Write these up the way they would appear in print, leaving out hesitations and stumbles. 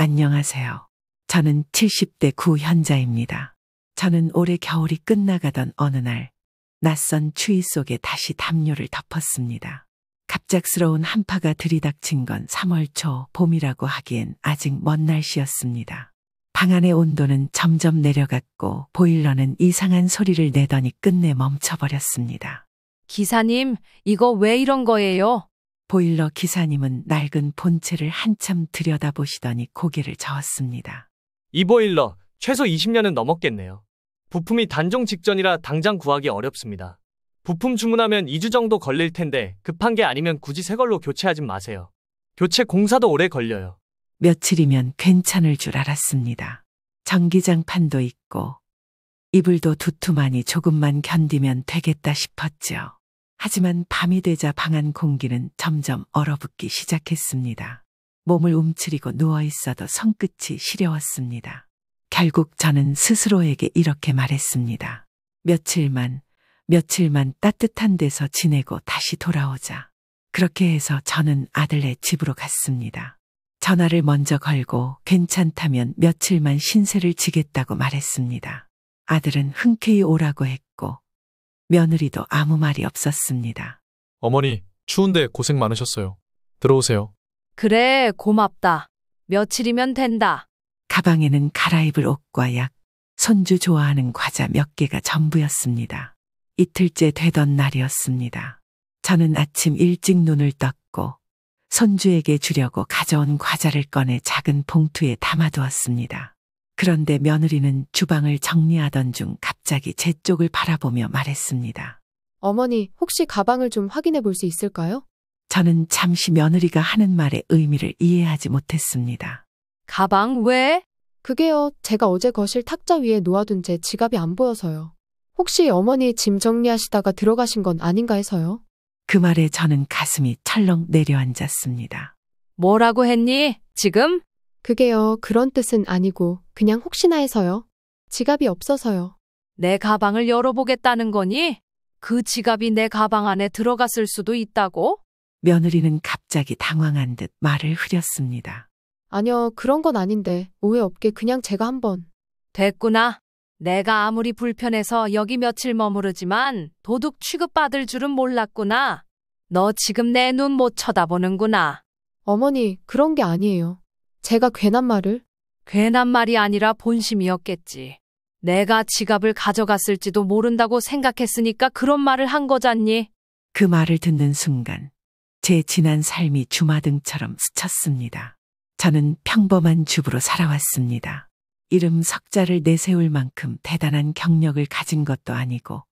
안녕하세요. 저는 70대 구현자입니다. 저는 올해 겨울이 끝나가던 어느 날 낯선 추위 속에 다시 담요를 덮었습니다. 갑작스러운 한파가 들이닥친 건 3월 초 봄이라고 하기엔 아직 먼 날씨였습니다. 방 안의 온도는 점점 내려갔고 보일러는 이상한 소리를 내더니 끝내 멈춰버렸습니다. 기사님, 이거 왜 이런 거예요? 보일러 기사님은 낡은 본체를 한참 들여다보시더니 고개를 저었습니다. 이 보일러 최소 20년은 넘었겠네요. 부품이 단종 직전이라 당장 구하기 어렵습니다. 부품 주문하면 2주 정도 걸릴 텐데 급한 게 아니면 굳이 새 걸로 교체하진 마세요. 교체 공사도 오래 걸려요. 며칠이면 괜찮을 줄 알았습니다. 전기장판도 있고 이불도 두툼하니 조금만 견디면 되겠다 싶었죠. 하지만 밤이 되자 방 안 공기는 점점 얼어붙기 시작했습니다. 몸을 움츠리고 누워있어도 손끝이 시려웠습니다. 결국 저는 스스로에게 이렇게 말했습니다. 며칠만 따뜻한 데서 지내고 다시 돌아오자. 그렇게 해서 저는 아들네 집으로 갔습니다. 전화를 먼저 걸고 괜찮다면 며칠만 신세를 지겠다고 말했습니다. 아들은 흔쾌히 오라고 했고 며느리도 아무 말이 없었습니다. 어머니, 추운데 고생 많으셨어요. 들어오세요. 그래, 고맙다. 며칠이면 된다. 가방에는 갈아입을 옷과 약, 손주 좋아하는 과자 몇 개가 전부였습니다. 이틀째 되던 날이었습니다. 저는 아침 일찍 눈을 떴고 손주에게 주려고 가져온 과자를 꺼내 작은 봉투에 담아두었습니다. 그런데 며느리는 주방을 정리하던 중 갑자기 제 쪽을 바라보며 말했습니다. 어머니, 혹시 가방을 좀 확인해 볼 수 있을까요? 저는 잠시 며느리가 하는 말의 의미를 이해하지 못했습니다. 가방 왜? 그게요, 제가 어제 거실 탁자 위에 놓아둔 제 지갑이 안 보여서요. 혹시 어머니 짐 정리하시다가 들어가신 건 아닌가 해서요. 그 말에 저는 가슴이 철렁 내려앉았습니다. 뭐라고 했니? 지금? 그게요, 그런 뜻은 아니고 그냥 혹시나 해서요. 지갑이 없어서요. 내 가방을 열어보겠다는 거니? 그 지갑이 내 가방 안에 들어갔을 수도 있다고? 며느리는 갑자기 당황한 듯 말을 흐렸습니다. 아니요, 그런 건 아닌데 오해 없게 그냥 제가 한번. 됐구나. 내가 아무리 불편해서 여기 며칠 머무르지만 도둑 취급받을 줄은 몰랐구나. 너 지금 내 눈 못 쳐다보는구나. 어머니, 그런 게 아니에요. 제가 괜한 말을. 괜한 말이 아니라 본심이었겠지. 내가 지갑을 가져갔을지도 모른다고 생각했으니까 그런 말을 한 거잖니. 그 말을 듣는 순간 제 지난 삶이 주마등처럼 스쳤습니다. 저는 평범한 주부로 살아왔습니다. 이름 석자를 내세울 만큼 대단한 경력을 가진 것도 아니고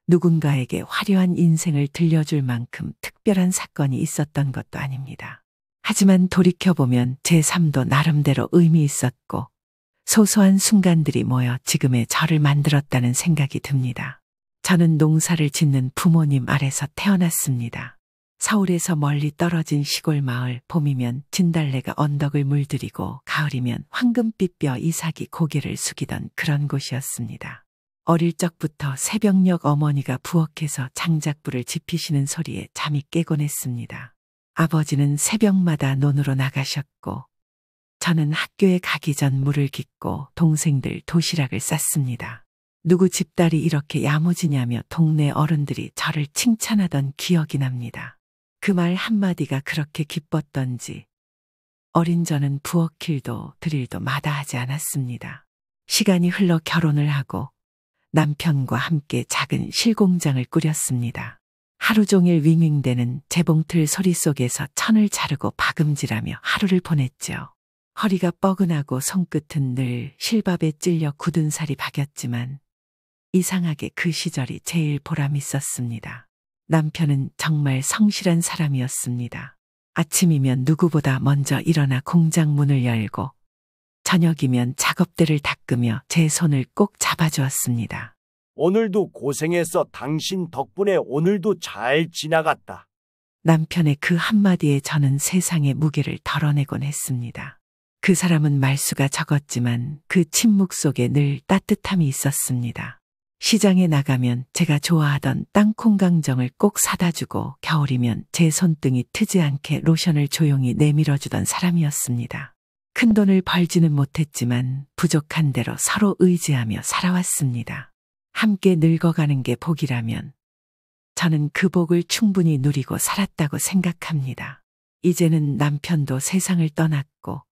누군가에게 화려한 인생을 들려줄 만큼 특별한 사건이 있었던 것도 아닙니다. 하지만 돌이켜보면 제 삶도 나름대로 의미 있었고 소소한 순간들이 모여 지금의 저를 만들었다는 생각이 듭니다. 저는 농사를 짓는 부모님 아래서 태어났습니다. 서울에서 멀리 떨어진 시골 마을, 봄이면 진달래가 언덕을 물들이고 가을이면 황금빛 뼈 이삭이 고개를 숙이던 그런 곳이었습니다. 어릴 적부터 새벽녘 어머니가 부엌에서 장작불을 지피시는 소리에 잠이 깨곤 했습니다. 아버지는 새벽마다 논으로 나가셨고 저는 학교에 가기 전 물을 깃고 동생들 도시락을 쌌습니다. 누구 집딸이 이렇게 야무지냐며 동네 어른들이 저를 칭찬하던 기억이 납니다. 그 말 한마디가 그렇게 기뻤던지 어린 저는 부엌일도 드릴도 마다하지 않았습니다. 시간이 흘러 결혼을 하고 남편과 함께 작은 실공장을 꾸렸습니다. 하루 종일 윙윙대는 재봉틀 소리 속에서 천을 자르고 박음질하며 하루를 보냈죠. 허리가 뻐근하고 손끝은 늘 실밥에 찔려 굳은 살이 박였지만 이상하게 그 시절이 제일 보람 있었습니다. 남편은 정말 성실한 사람이었습니다. 아침이면 누구보다 먼저 일어나 공장 문을 열고 저녁이면 작업대를 닦으며 제 손을 꼭 잡아주었습니다. 오늘도 고생했어. 당신 덕분에 오늘도 잘 지나갔다. 남편의 그 한마디에 저는 세상의 무게를 덜어내곤 했습니다. 그 사람은 말수가 적었지만 그 침묵 속에 늘 따뜻함이 있었습니다. 시장에 나가면 제가 좋아하던 땅콩강정을 꼭 사다 주고 겨울이면 제 손등이 트지 않게 로션을 조용히 내밀어주던 사람이었습니다. 큰 돈을 벌지는 못했지만 부족한 대로 서로 의지하며 살아왔습니다. 함께 늙어가는 게 복이라면 저는 그 복을 충분히 누리고 살았다고 생각합니다. 이제는 남편도 세상을 떠났고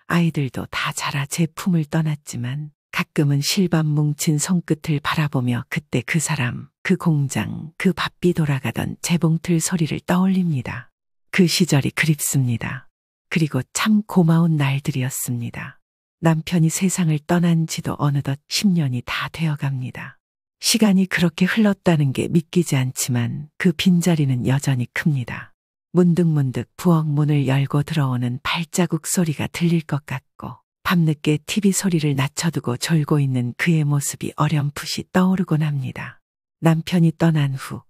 아이들도 다 자라 제 품을 떠났지만 가끔은 실밥 뭉친 손끝을 바라보며 그때 그 사람, 그 공장, 그 바삐 돌아가던 재봉틀 소리를 떠올립니다. 그 시절이 그립습니다. 그리고 참 고마운 날들이었습니다. 남편이 세상을 떠난 지도 어느덧 10년이 다 되어갑니다. 시간이 그렇게 흘렀다는 게 믿기지 않지만 그 빈자리는 여전히 큽니다. 문득문득 부엌 문을 열고 들어오는 발자국 소리가 들릴 것 같고 밤늦게 TV 소리를 낮춰두고 졸고 있는 그의 모습이 어렴풋이 떠오르곤 합니다. 남편이 떠난 후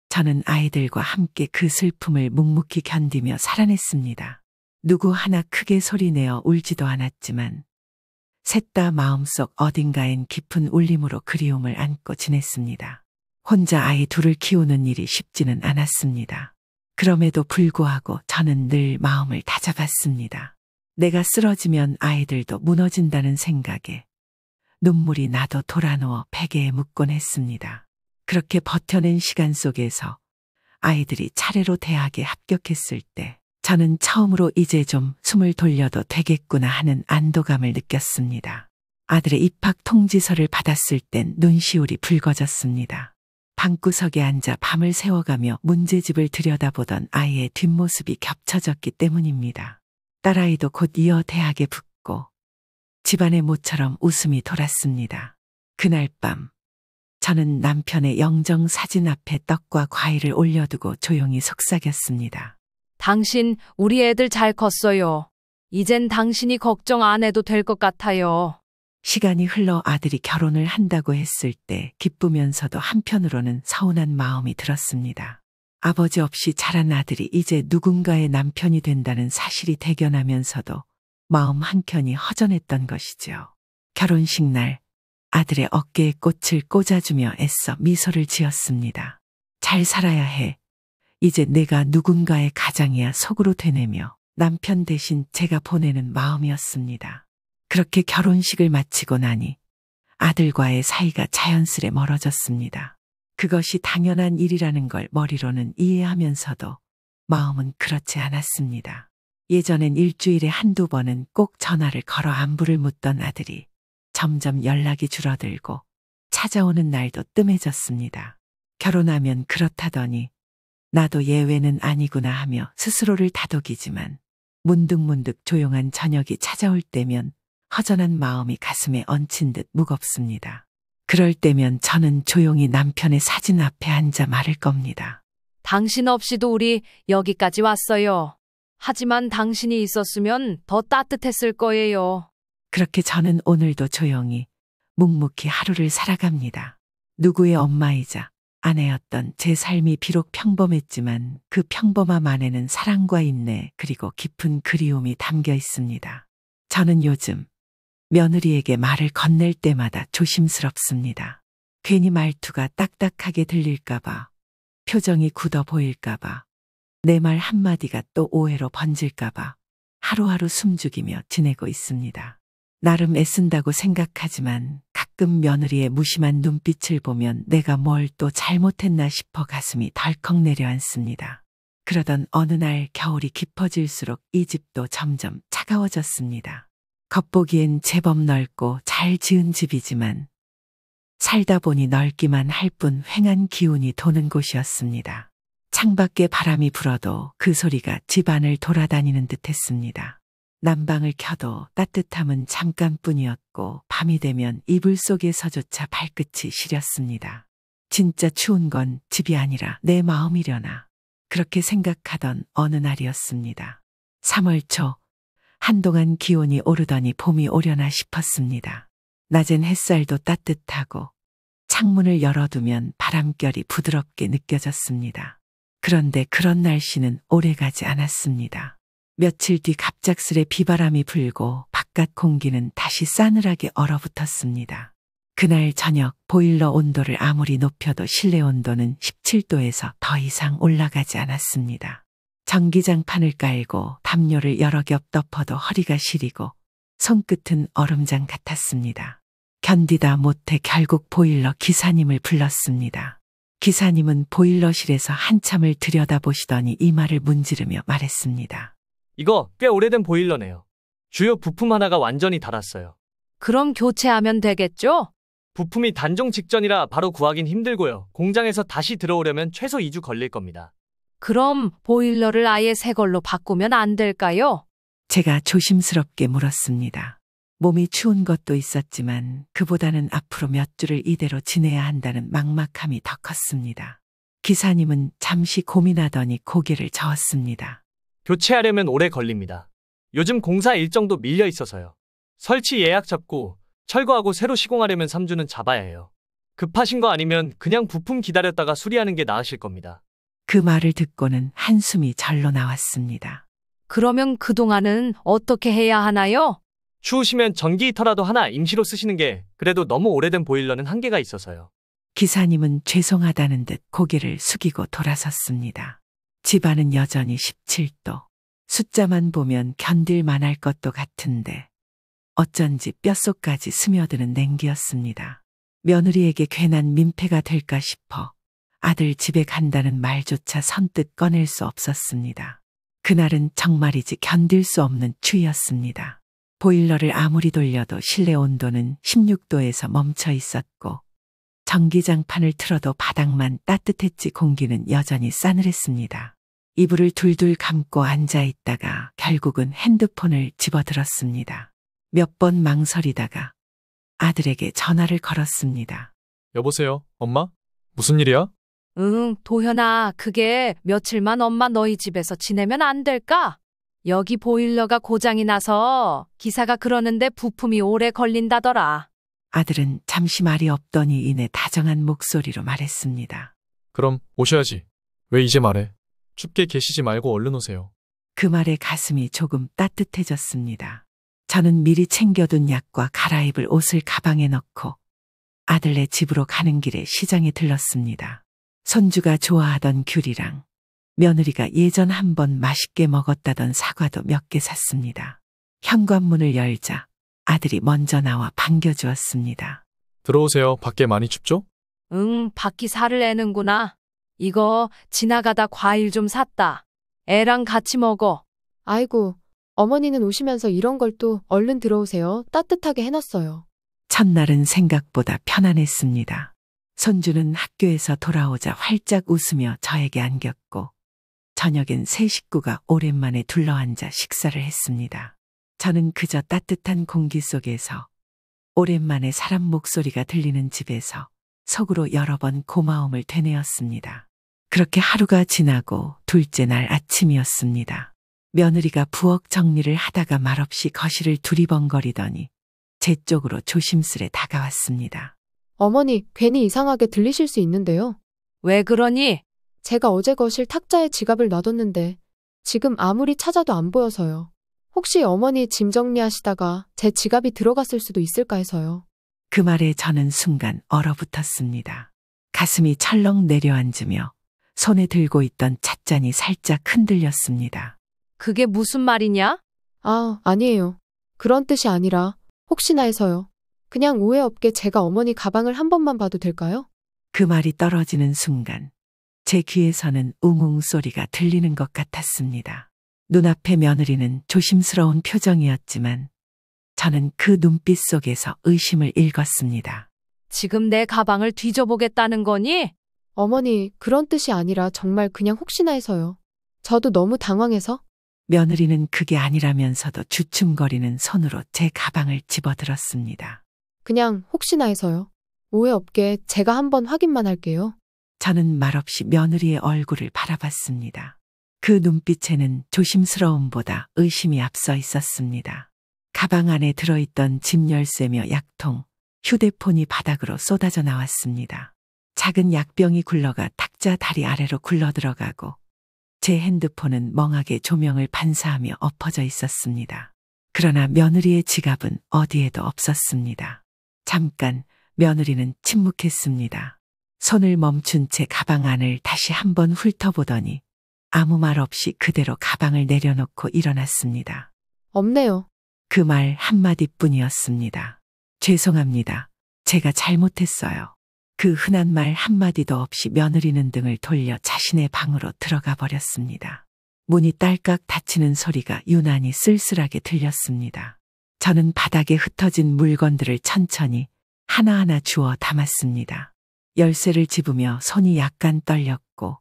저는 아이들과 함께 그 슬픔을 묵묵히 견디며 살아냈습니다. 누구 하나 크게 소리내어 울지도 않았지만 셋 다 마음속 어딘가엔 깊은 울림으로 그리움을 안고 지냈습니다. 혼자 아이 둘을 키우는 일이 쉽지는 않았습니다. 그럼에도 불구하고 저는 늘 마음을 다잡았습니다. 내가 쓰러지면 아이들도 무너진다는 생각에 눈물이 나도 돌아누워 베개에 묻곤 했습니다. 그렇게 버텨낸 시간 속에서 아이들이 차례로 대학에 합격했을 때 저는 처음으로 이제 좀 숨을 돌려도 되겠구나 하는 안도감을 느꼈습니다. 아들의 입학 통지서를 받았을 땐 눈시울이 붉어졌습니다. 방구석에 앉아 밤을 새워가며 문제집을 들여다보던 아이의 뒷모습이 겹쳐졌기 때문입니다. 딸아이도 곧 이어 대학에 붙고 집안의 모처럼 웃음이 돌았습니다. 그날 밤 저는 남편의 영정 사진 앞에 떡과 과일을 올려두고 조용히 속삭였습니다. 당신 우리 애들 잘 컸어요. 이젠 당신이 걱정 안 해도 될 것 같아요. 시간이 흘러 아들이 결혼을 한다고 했을 때 기쁘면서도 한편으로는 서운한 마음이 들었습니다. 아버지 없이 자란 아들이 이제 누군가의 남편이 된다는 사실이 대견하면서도 마음 한켠이 허전했던 것이죠. 결혼식 날 아들의 어깨에 꽃을 꽂아주며 애써 미소를 지었습니다. 잘 살아야 해. 이제 내가 누군가의 가장이야 속으로 되뇌며 남편 대신 제가 보내는 마음이었습니다. 그렇게 결혼식을 마치고 나니 아들과의 사이가 자연스레 멀어졌습니다. 그것이 당연한 일이라는 걸 머리로는 이해하면서도 마음은 그렇지 않았습니다. 예전엔 일주일에 한두 번은 꼭 전화를 걸어 안부를 묻던 아들이 점점 연락이 줄어들고 찾아오는 날도 뜸해졌습니다. 결혼하면 그렇다더니 나도 예외는 아니구나 하며 스스로를 다독이지만 문득문득 조용한 저녁이 찾아올 때면 허전한 마음이 가슴에 얹힌 듯 무겁습니다. 그럴 때면 저는 조용히 남편의 사진 앞에 앉아 말을 겁니다. 당신 없이도 우리 여기까지 왔어요. 하지만 당신이 있었으면 더 따뜻했을 거예요. 그렇게 저는 오늘도 조용히 묵묵히 하루를 살아갑니다. 누구의 엄마이자 아내였던 제 삶이 비록 평범했지만 그 평범함 안에는 사랑과 인내 그리고 깊은 그리움이 담겨 있습니다. 저는 요즘 며느리에게 말을 건넬 때마다 조심스럽습니다. 괜히 말투가 딱딱하게 들릴까봐, 표정이 굳어 보일까봐, 내 말 한마디가 또 오해로 번질까봐 하루하루 숨죽이며 지내고 있습니다. 나름 애쓴다고 생각하지만 가끔 며느리의 무심한 눈빛을 보면 내가 뭘 또 잘못했나 싶어 가슴이 덜컥 내려앉습니다. 그러던 어느 날 겨울이 깊어질수록 이 집도 점점 차가워졌습니다. 겉보기엔 제법 넓고 잘 지은 집이지만 살다 보니 넓기만 할 뿐 휑한 기운이 도는 곳이었습니다. 창밖에 바람이 불어도 그 소리가 집안을 돌아다니는 듯했습니다. 난방을 켜도 따뜻함은 잠깐뿐이었고 밤이 되면 이불 속에서조차 발끝이 시렸습니다. 진짜 추운 건 집이 아니라 내 마음이려나. 그렇게 생각하던 어느 날이었습니다. 3월 초 한동안 기온이 오르더니 봄이 오려나 싶었습니다. 낮엔 햇살도 따뜻하고 창문을 열어두면 바람결이 부드럽게 느껴졌습니다. 그런데 그런 날씨는 오래가지 않았습니다. 며칠 뒤 갑작스레 비바람이 불고 바깥 공기는 다시 싸늘하게 얼어붙었습니다. 그날 저녁 보일러 온도를 아무리 높여도 실내 온도는 17도에서 더 이상 올라가지 않았습니다. 전기장판을 깔고 담요를 여러 겹 덮어도 허리가 시리고 손끝은 얼음장 같았습니다. 견디다 못해 결국 보일러 기사님을 불렀습니다. 기사님은 보일러실에서 한참을 들여다보시더니 이마를 문지르며 말했습니다. 이거 꽤 오래된 보일러네요. 주요 부품 하나가 완전히 닳았어요. 그럼 교체하면 되겠죠? 부품이 단종 직전이라 바로 구하긴 힘들고요. 공장에서 다시 들어오려면 최소 2주 걸릴 겁니다. 그럼 보일러를 아예 새 걸로 바꾸면 안 될까요? 제가 조심스럽게 물었습니다. 몸이 추운 것도 있었지만 그보다는 앞으로 몇 주를 이대로 지내야 한다는 막막함이 더 컸습니다. 기사님은 잠시 고민하더니 고개를 저었습니다. 교체하려면 오래 걸립니다. 요즘 공사 일정도 밀려 있어서요. 설치 예약 잡고 철거하고 새로 시공하려면 3주는 잡아야 해요. 급하신 거 아니면 그냥 부품 기다렸다가 수리하는 게 나으실 겁니다. 그 말을 듣고는 한숨이 절로 나왔습니다. 그러면 그동안은 어떻게 해야 하나요? 추우시면 전기 히터라도 하나 임시로 쓰시는 게 그래도 너무 오래된 보일러는 한계가 있어서요. 기사님은 죄송하다는 듯 고개를 숙이고 돌아섰습니다. 집안은 여전히 17도. 숫자만 보면 견딜 만할 것도 같은데 어쩐지 뼛속까지 스며드는 냉기였습니다. 며느리에게 괜한 민폐가 될까 싶어 아들 집에 간다는 말조차 선뜻 꺼낼 수 없었습니다. 그날은 정말이지 견딜 수 없는 추위였습니다. 보일러를 아무리 돌려도 실내 온도는 16도에서 멈춰 있었고 전기장판을 틀어도 바닥만 따뜻했지 공기는 여전히 싸늘했습니다. 이불을 둘둘 감고 앉아 있다가 결국은 핸드폰을 집어들었습니다. 몇 번 망설이다가 아들에게 전화를 걸었습니다. 여보세요, 엄마? 무슨 일이야? 응, 도현아, 그게 며칠만 엄마 너희 집에서 지내면 안 될까? 여기 보일러가 고장이 나서 기사가 그러는데 부품이 오래 걸린다더라. 아들은 잠시 말이 없더니 이내 다정한 목소리로 말했습니다. 그럼 오셔야지. 왜 이제 말해? 춥게 계시지 말고 얼른 오세요. 그 말에 가슴이 조금 따뜻해졌습니다. 저는 미리 챙겨둔 약과 갈아입을 옷을 가방에 넣고 아들네 집으로 가는 길에 시장에 들렀습니다. 손주가 좋아하던 귤이랑 며느리가 예전 한번 맛있게 먹었다던 사과도 몇 개 샀습니다. 현관문을 열자 아들이 먼저 나와 반겨주었습니다. 들어오세요. 밖에 많이 춥죠? 응, 밖이 살을 내는구나. 이거 지나가다 과일 좀 샀다. 애랑 같이 먹어. 아이고, 어머니는 오시면서 이런 걸 또 얼른 들어오세요. 따뜻하게 해놨어요. 첫날은 생각보다 편안했습니다. 손주는 학교에서 돌아오자 활짝 웃으며 저에게 안겼고 저녁엔 세 식구가 오랜만에 둘러앉아 식사를 했습니다. 저는 그저 따뜻한 공기 속에서 오랜만에 사람 목소리가 들리는 집에서 속으로 여러 번 고마움을 되뇌었습니다. 그렇게 하루가 지나고 둘째 날 아침이었습니다. 며느리가 부엌 정리를 하다가 말없이 거실을 두리번거리더니 제 쪽으로 조심스레 다가왔습니다. 어머니, 괜히 이상하게 들리실 수 있는데요. 왜 그러니? 제가 어제 거실 탁자에 지갑을 놔뒀는데 지금 아무리 찾아도 안 보여서요. 혹시 어머니 짐 정리하시다가 제 지갑이 들어갔을 수도 있을까 해서요. 그 말에 저는 순간 얼어붙었습니다. 가슴이 철렁 내려앉으며 손에 들고 있던 찻잔이 살짝 흔들렸습니다. 그게 무슨 말이냐? 아, 아니에요. 그런 뜻이 아니라 혹시나 해서요. 그냥 오해 없게 제가 어머니 가방을 한 번만 봐도 될까요? 그 말이 떨어지는 순간 제 귀에서는 웅웅 소리가 들리는 것 같았습니다. 눈앞의 며느리는 조심스러운 표정이었지만 저는 그 눈빛 속에서 의심을 읽었습니다. 지금 내 가방을 뒤져보겠다는 거니? 어머니, 그런 뜻이 아니라 정말 그냥 혹시나 해서요. 저도 너무 당황해서. 며느리는 그게 아니라면서도 주춤거리는 손으로 제 가방을 집어들었습니다. 그냥 혹시나 해서요. 오해 없게 제가 한번 확인만 할게요. 저는 말없이 며느리의 얼굴을 바라봤습니다. 그 눈빛에는 조심스러움보다 의심이 앞서 있었습니다. 가방 안에 들어있던 집 열쇠며 약통, 휴대폰이 바닥으로 쏟아져 나왔습니다. 작은 약병이 굴러가 탁자 다리 아래로 굴러들어가고 제 핸드폰은 멍하게 조명을 반사하며 엎어져 있었습니다. 그러나 며느리의 지갑은 어디에도 없었습니다. 잠깐 며느리는 침묵했습니다. 손을 멈춘 채 가방 안을 다시 한번 훑어보더니 아무 말 없이 그대로 가방을 내려놓고 일어났습니다. 없네요. 그 말 한마디뿐이었습니다. 죄송합니다. 제가 잘못했어요. 그 흔한 말 한마디도 없이 며느리는 등을 돌려 자신의 방으로 들어가 버렸습니다. 문이 딸깍 닫히는 소리가 유난히 쓸쓸하게 들렸습니다. 저는 바닥에 흩어진 물건들을 천천히 하나하나 주워 담았습니다. 열쇠를 집으며 손이 약간 떨렸고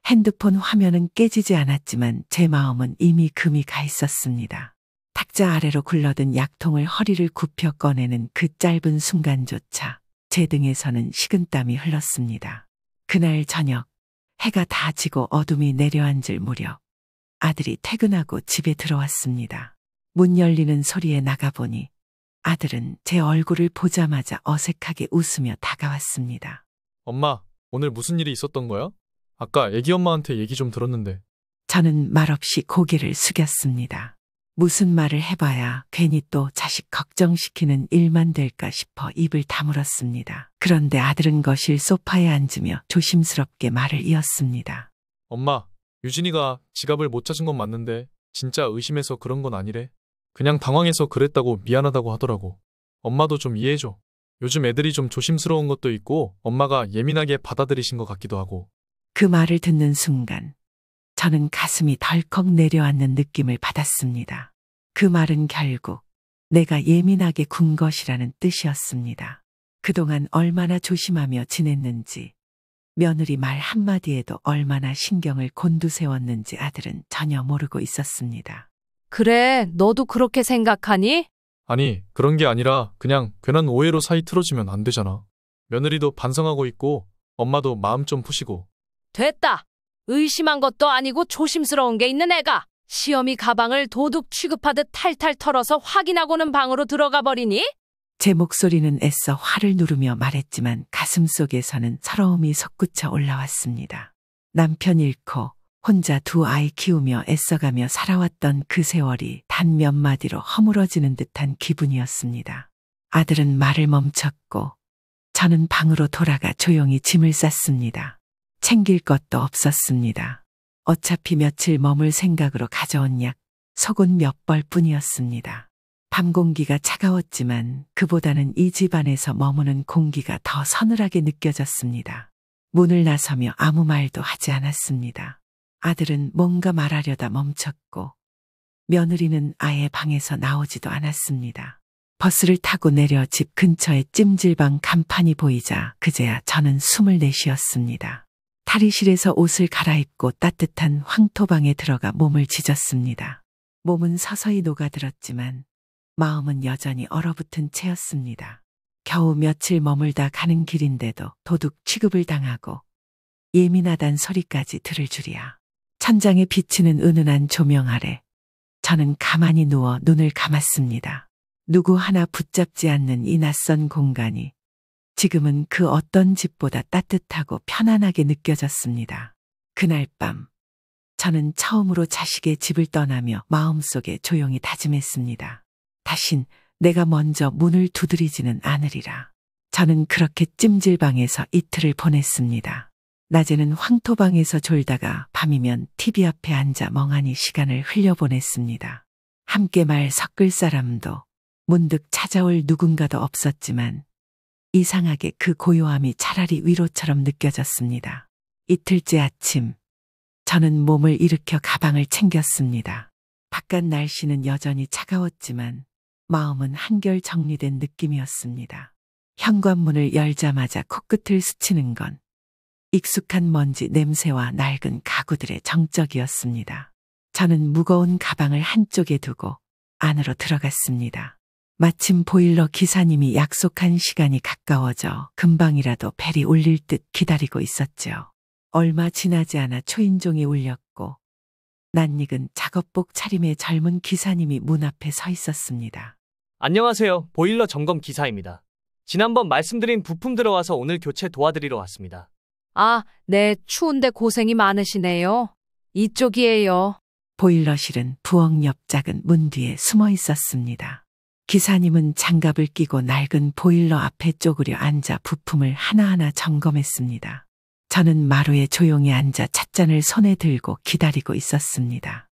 핸드폰 화면은 깨지지 않았지만 제 마음은 이미 금이 가 있었습니다. 탁자 아래로 굴러든 약통을 허리를 굽혀 꺼내는 그 짧은 순간조차 제 등에서는 식은땀이 흘렀습니다. 그날 저녁 해가 다 지고 어둠이 내려앉을 무렵 아들이 퇴근하고 집에 들어왔습니다. 문 열리는 소리에 나가보니 아들은 제 얼굴을 보자마자 어색하게 웃으며 다가왔습니다. 엄마, 오늘 무슨 일이 있었던 거야? 아까 애기 엄마한테 얘기 좀 들었는데. 저는 말없이 고개를 숙였습니다. 무슨 말을 해봐야 괜히 또 자식 걱정시키는 일만 될까 싶어 입을 다물었습니다. 그런데 아들은 거실 소파에 앉으며 조심스럽게 말을 이었습니다. 엄마, 유진이가 지갑을 못 찾은 건 맞는데 진짜 의심해서 그런 건 아니래. 그냥 당황해서 그랬다고 미안하다고 하더라고. 엄마도 좀 이해해줘. 요즘 애들이 좀 조심스러운 것도 있고 엄마가 예민하게 받아들이신 것 같기도 하고. 그 말을 듣는 순간 저는 가슴이 덜컥 내려앉는 느낌을 받았습니다. 그 말은 결국 내가 예민하게 군 것이라는 뜻이었습니다. 그동안 얼마나 조심하며 지냈는지, 며느리 말 한마디에도 얼마나 신경을 곤두세웠는지 아들은 전혀 모르고 있었습니다. 그래, 너도 그렇게 생각하니? 아니, 그런 게 아니라 그냥 괜한 오해로 사이 틀어지면 안 되잖아. 며느리도 반성하고 있고 엄마도 마음 좀 푸시고. 됐다. 의심한 것도 아니고 조심스러운 게 있는 애가 시어미 가방을 도둑 취급하듯 탈탈 털어서 확인하고는 방으로 들어가 버리니? 제 목소리는 애써 화를 누르며 말했지만 가슴속에서는 서러움이 솟구쳐 올라왔습니다. 남편 잃고 혼자 두 아이 키우며 애써가며 살아왔던 그 세월이 단 몇 마디로 허물어지는 듯한 기분이었습니다. 아들은 말을 멈췄고 저는 방으로 돌아가 조용히 짐을 쌌습니다. 챙길 것도 없었습니다. 어차피 며칠 머물 생각으로 가져온 약, 속은 몇 벌뿐이었습니다. 밤 공기가 차가웠지만 그보다는 이 집안에서 머무는 공기가 더 서늘하게 느껴졌습니다. 문을 나서며 아무 말도 하지 않았습니다. 아들은 뭔가 말하려다 멈췄고 며느리는 아예 방에서 나오지도 않았습니다. 버스를 타고 내려 집 근처에 찜질방 간판이 보이자 그제야 저는 숨을 내쉬었습니다. 탈의실에서 옷을 갈아입고 따뜻한 황토방에 들어가 몸을 지졌습니다. 몸은 서서히 녹아들었지만 마음은 여전히 얼어붙은 채였습니다. 겨우 며칠 머물다 가는 길인데도 도둑 취급을 당하고 예민하단 소리까지 들을 줄이야. 천장에 비치는 은은한 조명 아래 저는 가만히 누워 눈을 감았습니다. 누구 하나 붙잡지 않는 이 낯선 공간이 지금은 그 어떤 집보다 따뜻하고 편안하게 느껴졌습니다. 그날 밤 저는 처음으로 자식의 집을 떠나며 마음속에 조용히 다짐했습니다. 다신 내가 먼저 문을 두드리지는 않으리라. 저는 그렇게 찜질방에서 이틀을 보냈습니다. 낮에는 황토방에서 졸다가 밤이면 TV 앞에 앉아 멍하니 시간을 흘려보냈습니다. 함께 말 섞을 사람도 문득 찾아올 누군가도 없었지만 이상하게 그 고요함이 차라리 위로처럼 느껴졌습니다. 이틀째 아침 저는 몸을 일으켜 가방을 챙겼습니다. 바깥 날씨는 여전히 차가웠지만 마음은 한결 정리된 느낌이었습니다. 현관문을 열자마자 코끝을 스치는 건 익숙한 먼지 냄새와 낡은 가구들의 정적이었습니다. 저는 무거운 가방을 한쪽에 두고 안으로 들어갔습니다. 마침 보일러 기사님이 약속한 시간이 가까워져 금방이라도 벨이 울릴 듯 기다리고 있었죠. 얼마 지나지 않아 초인종이 울렸고 낯익은 작업복 차림의 젊은 기사님이 문 앞에 서 있었습니다. 안녕하세요. 보일러 점검 기사입니다. 지난번 말씀드린 부품 들어와서 오늘 교체 도와드리러 왔습니다. 아, 네, 추운데 고생이 많으시네요. 이쪽이에요. 보일러실은 부엌 옆 작은 문 뒤에 숨어 있었습니다. 기사님은 장갑을 끼고 낡은 보일러 앞에 쪼그려 앉아 부품을 하나하나 점검했습니다. 저는 마루에 조용히 앉아 찻잔을 손에 들고 기다리고 있었습니다.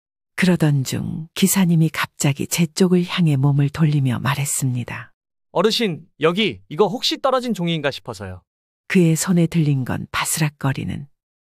그러던 중 기사님이 갑자기 제 쪽을 향해 몸을 돌리며 말했습니다. 어르신, 여기 이거 혹시 떨어진 종이인가 싶어서요. 그의 손에 들린 건 바스락거리는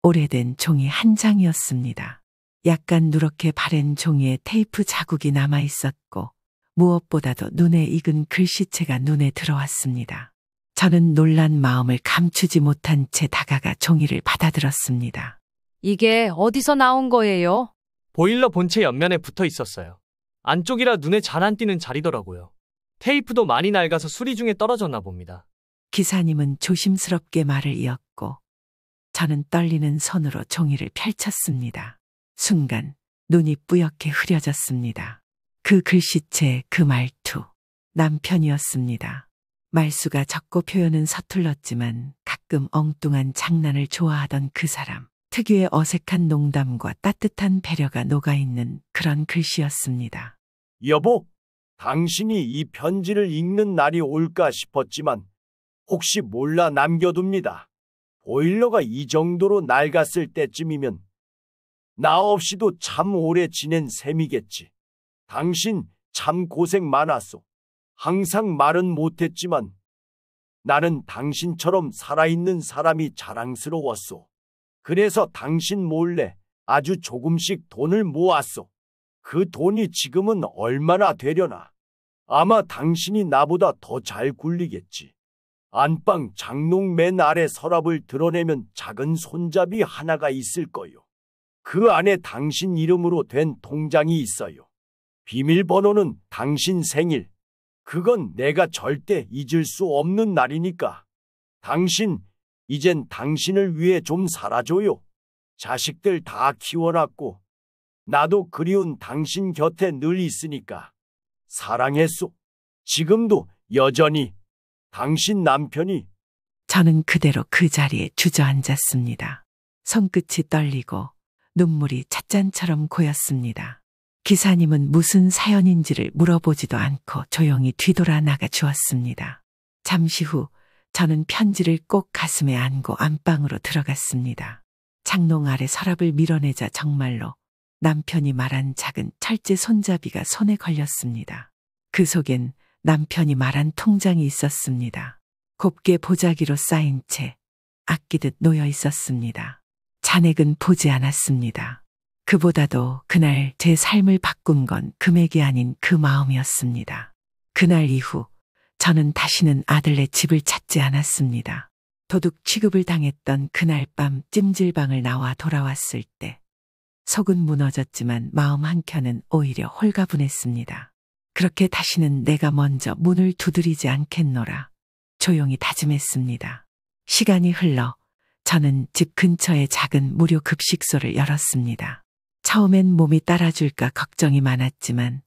오래된 종이 한 장이었습니다. 약간 누렇게 바랜 종이에 테이프 자국이 남아 있었고 무엇보다도 눈에 익은 글씨체가 눈에 들어왔습니다. 저는 놀란 마음을 감추지 못한 채 다가가 종이를 받아들었습니다. 이게 어디서 나온 거예요? 보일러 본체 옆면에 붙어 있었어요. 안쪽이라 눈에 잘 안 띄는 자리더라고요. 테이프도 많이 낡아서 수리 중에 떨어졌나 봅니다. 기사님은 조심스럽게 말을 이었고 저는 떨리는 손으로 종이를 펼쳤습니다. 순간 눈이 뿌옇게 흐려졌습니다. 그 글씨체, 그 말투, 남편이었습니다. 말수가 적고 표현은 서툴렀지만 가끔 엉뚱한 장난을 좋아하던 그 사람. 특유의 어색한 농담과 따뜻한 배려가 녹아있는 그런 글씨였습니다. 여보, 당신이 이 편지를 읽는 날이 올까 싶었지만 혹시 몰라 남겨둡니다. 보일러가 이 정도로 낡았을 때쯤이면 나 없이도 참 오래 지낸 셈이겠지. 당신 참 고생 많았소. 항상 말은 못했지만 나는 당신처럼 살아있는 사람이 자랑스러웠소. 그래서 당신 몰래 아주 조금씩 돈을 모았소. 그 돈이 지금은 얼마나 되려나. 아마 당신이 나보다 더 잘 굴리겠지. 안방 장롱 맨 아래 서랍을 드러내면 작은 손잡이 하나가 있을 거요. 그 안에 당신 이름으로 된 통장이 있어요. 비밀번호는 당신 생일. 그건 내가 절대 잊을 수 없는 날이니까. 당신, 이젠 당신을 위해 좀 살아줘요. 자식들 다 키워놨고 나도 그리운 당신 곁에 늘 있으니까. 사랑했소. 지금도 여전히 당신 남편이. 저는 그대로 그 자리에 주저앉았습니다. 손끝이 떨리고 눈물이 찻잔처럼 고였습니다. 기사님은 무슨 사연인지를 물어보지도 않고 조용히 뒤돌아 나가 주었습니다. 잠시 후 저는 편지를 꼭 가슴에 안고 안방으로 들어갔습니다. 장롱 아래 서랍을 밀어내자 정말로 남편이 말한 작은 철제 손잡이가 손에 걸렸습니다. 그 속엔 남편이 말한 통장이 있었습니다. 곱게 보자기로 쌓인 채 아끼듯 놓여 있었습니다. 잔액은 보지 않았습니다. 그보다도 그날 제 삶을 바꾼 건 금액이 아닌 그 마음이었습니다. 그날 이후 저는 다시는 아들네 집을 찾지 않았습니다. 도둑 취급을 당했던 그날 밤 찜질방을 나와 돌아왔을 때 속은 무너졌지만 마음 한켠은 오히려 홀가분했습니다. 그렇게 다시는 내가 먼저 문을 두드리지 않겠노라 조용히 다짐했습니다. 시간이 흘러 저는 집 근처의 작은 무료 급식소를 열었습니다. 처음엔 몸이 따라줄까 걱정이 많았지만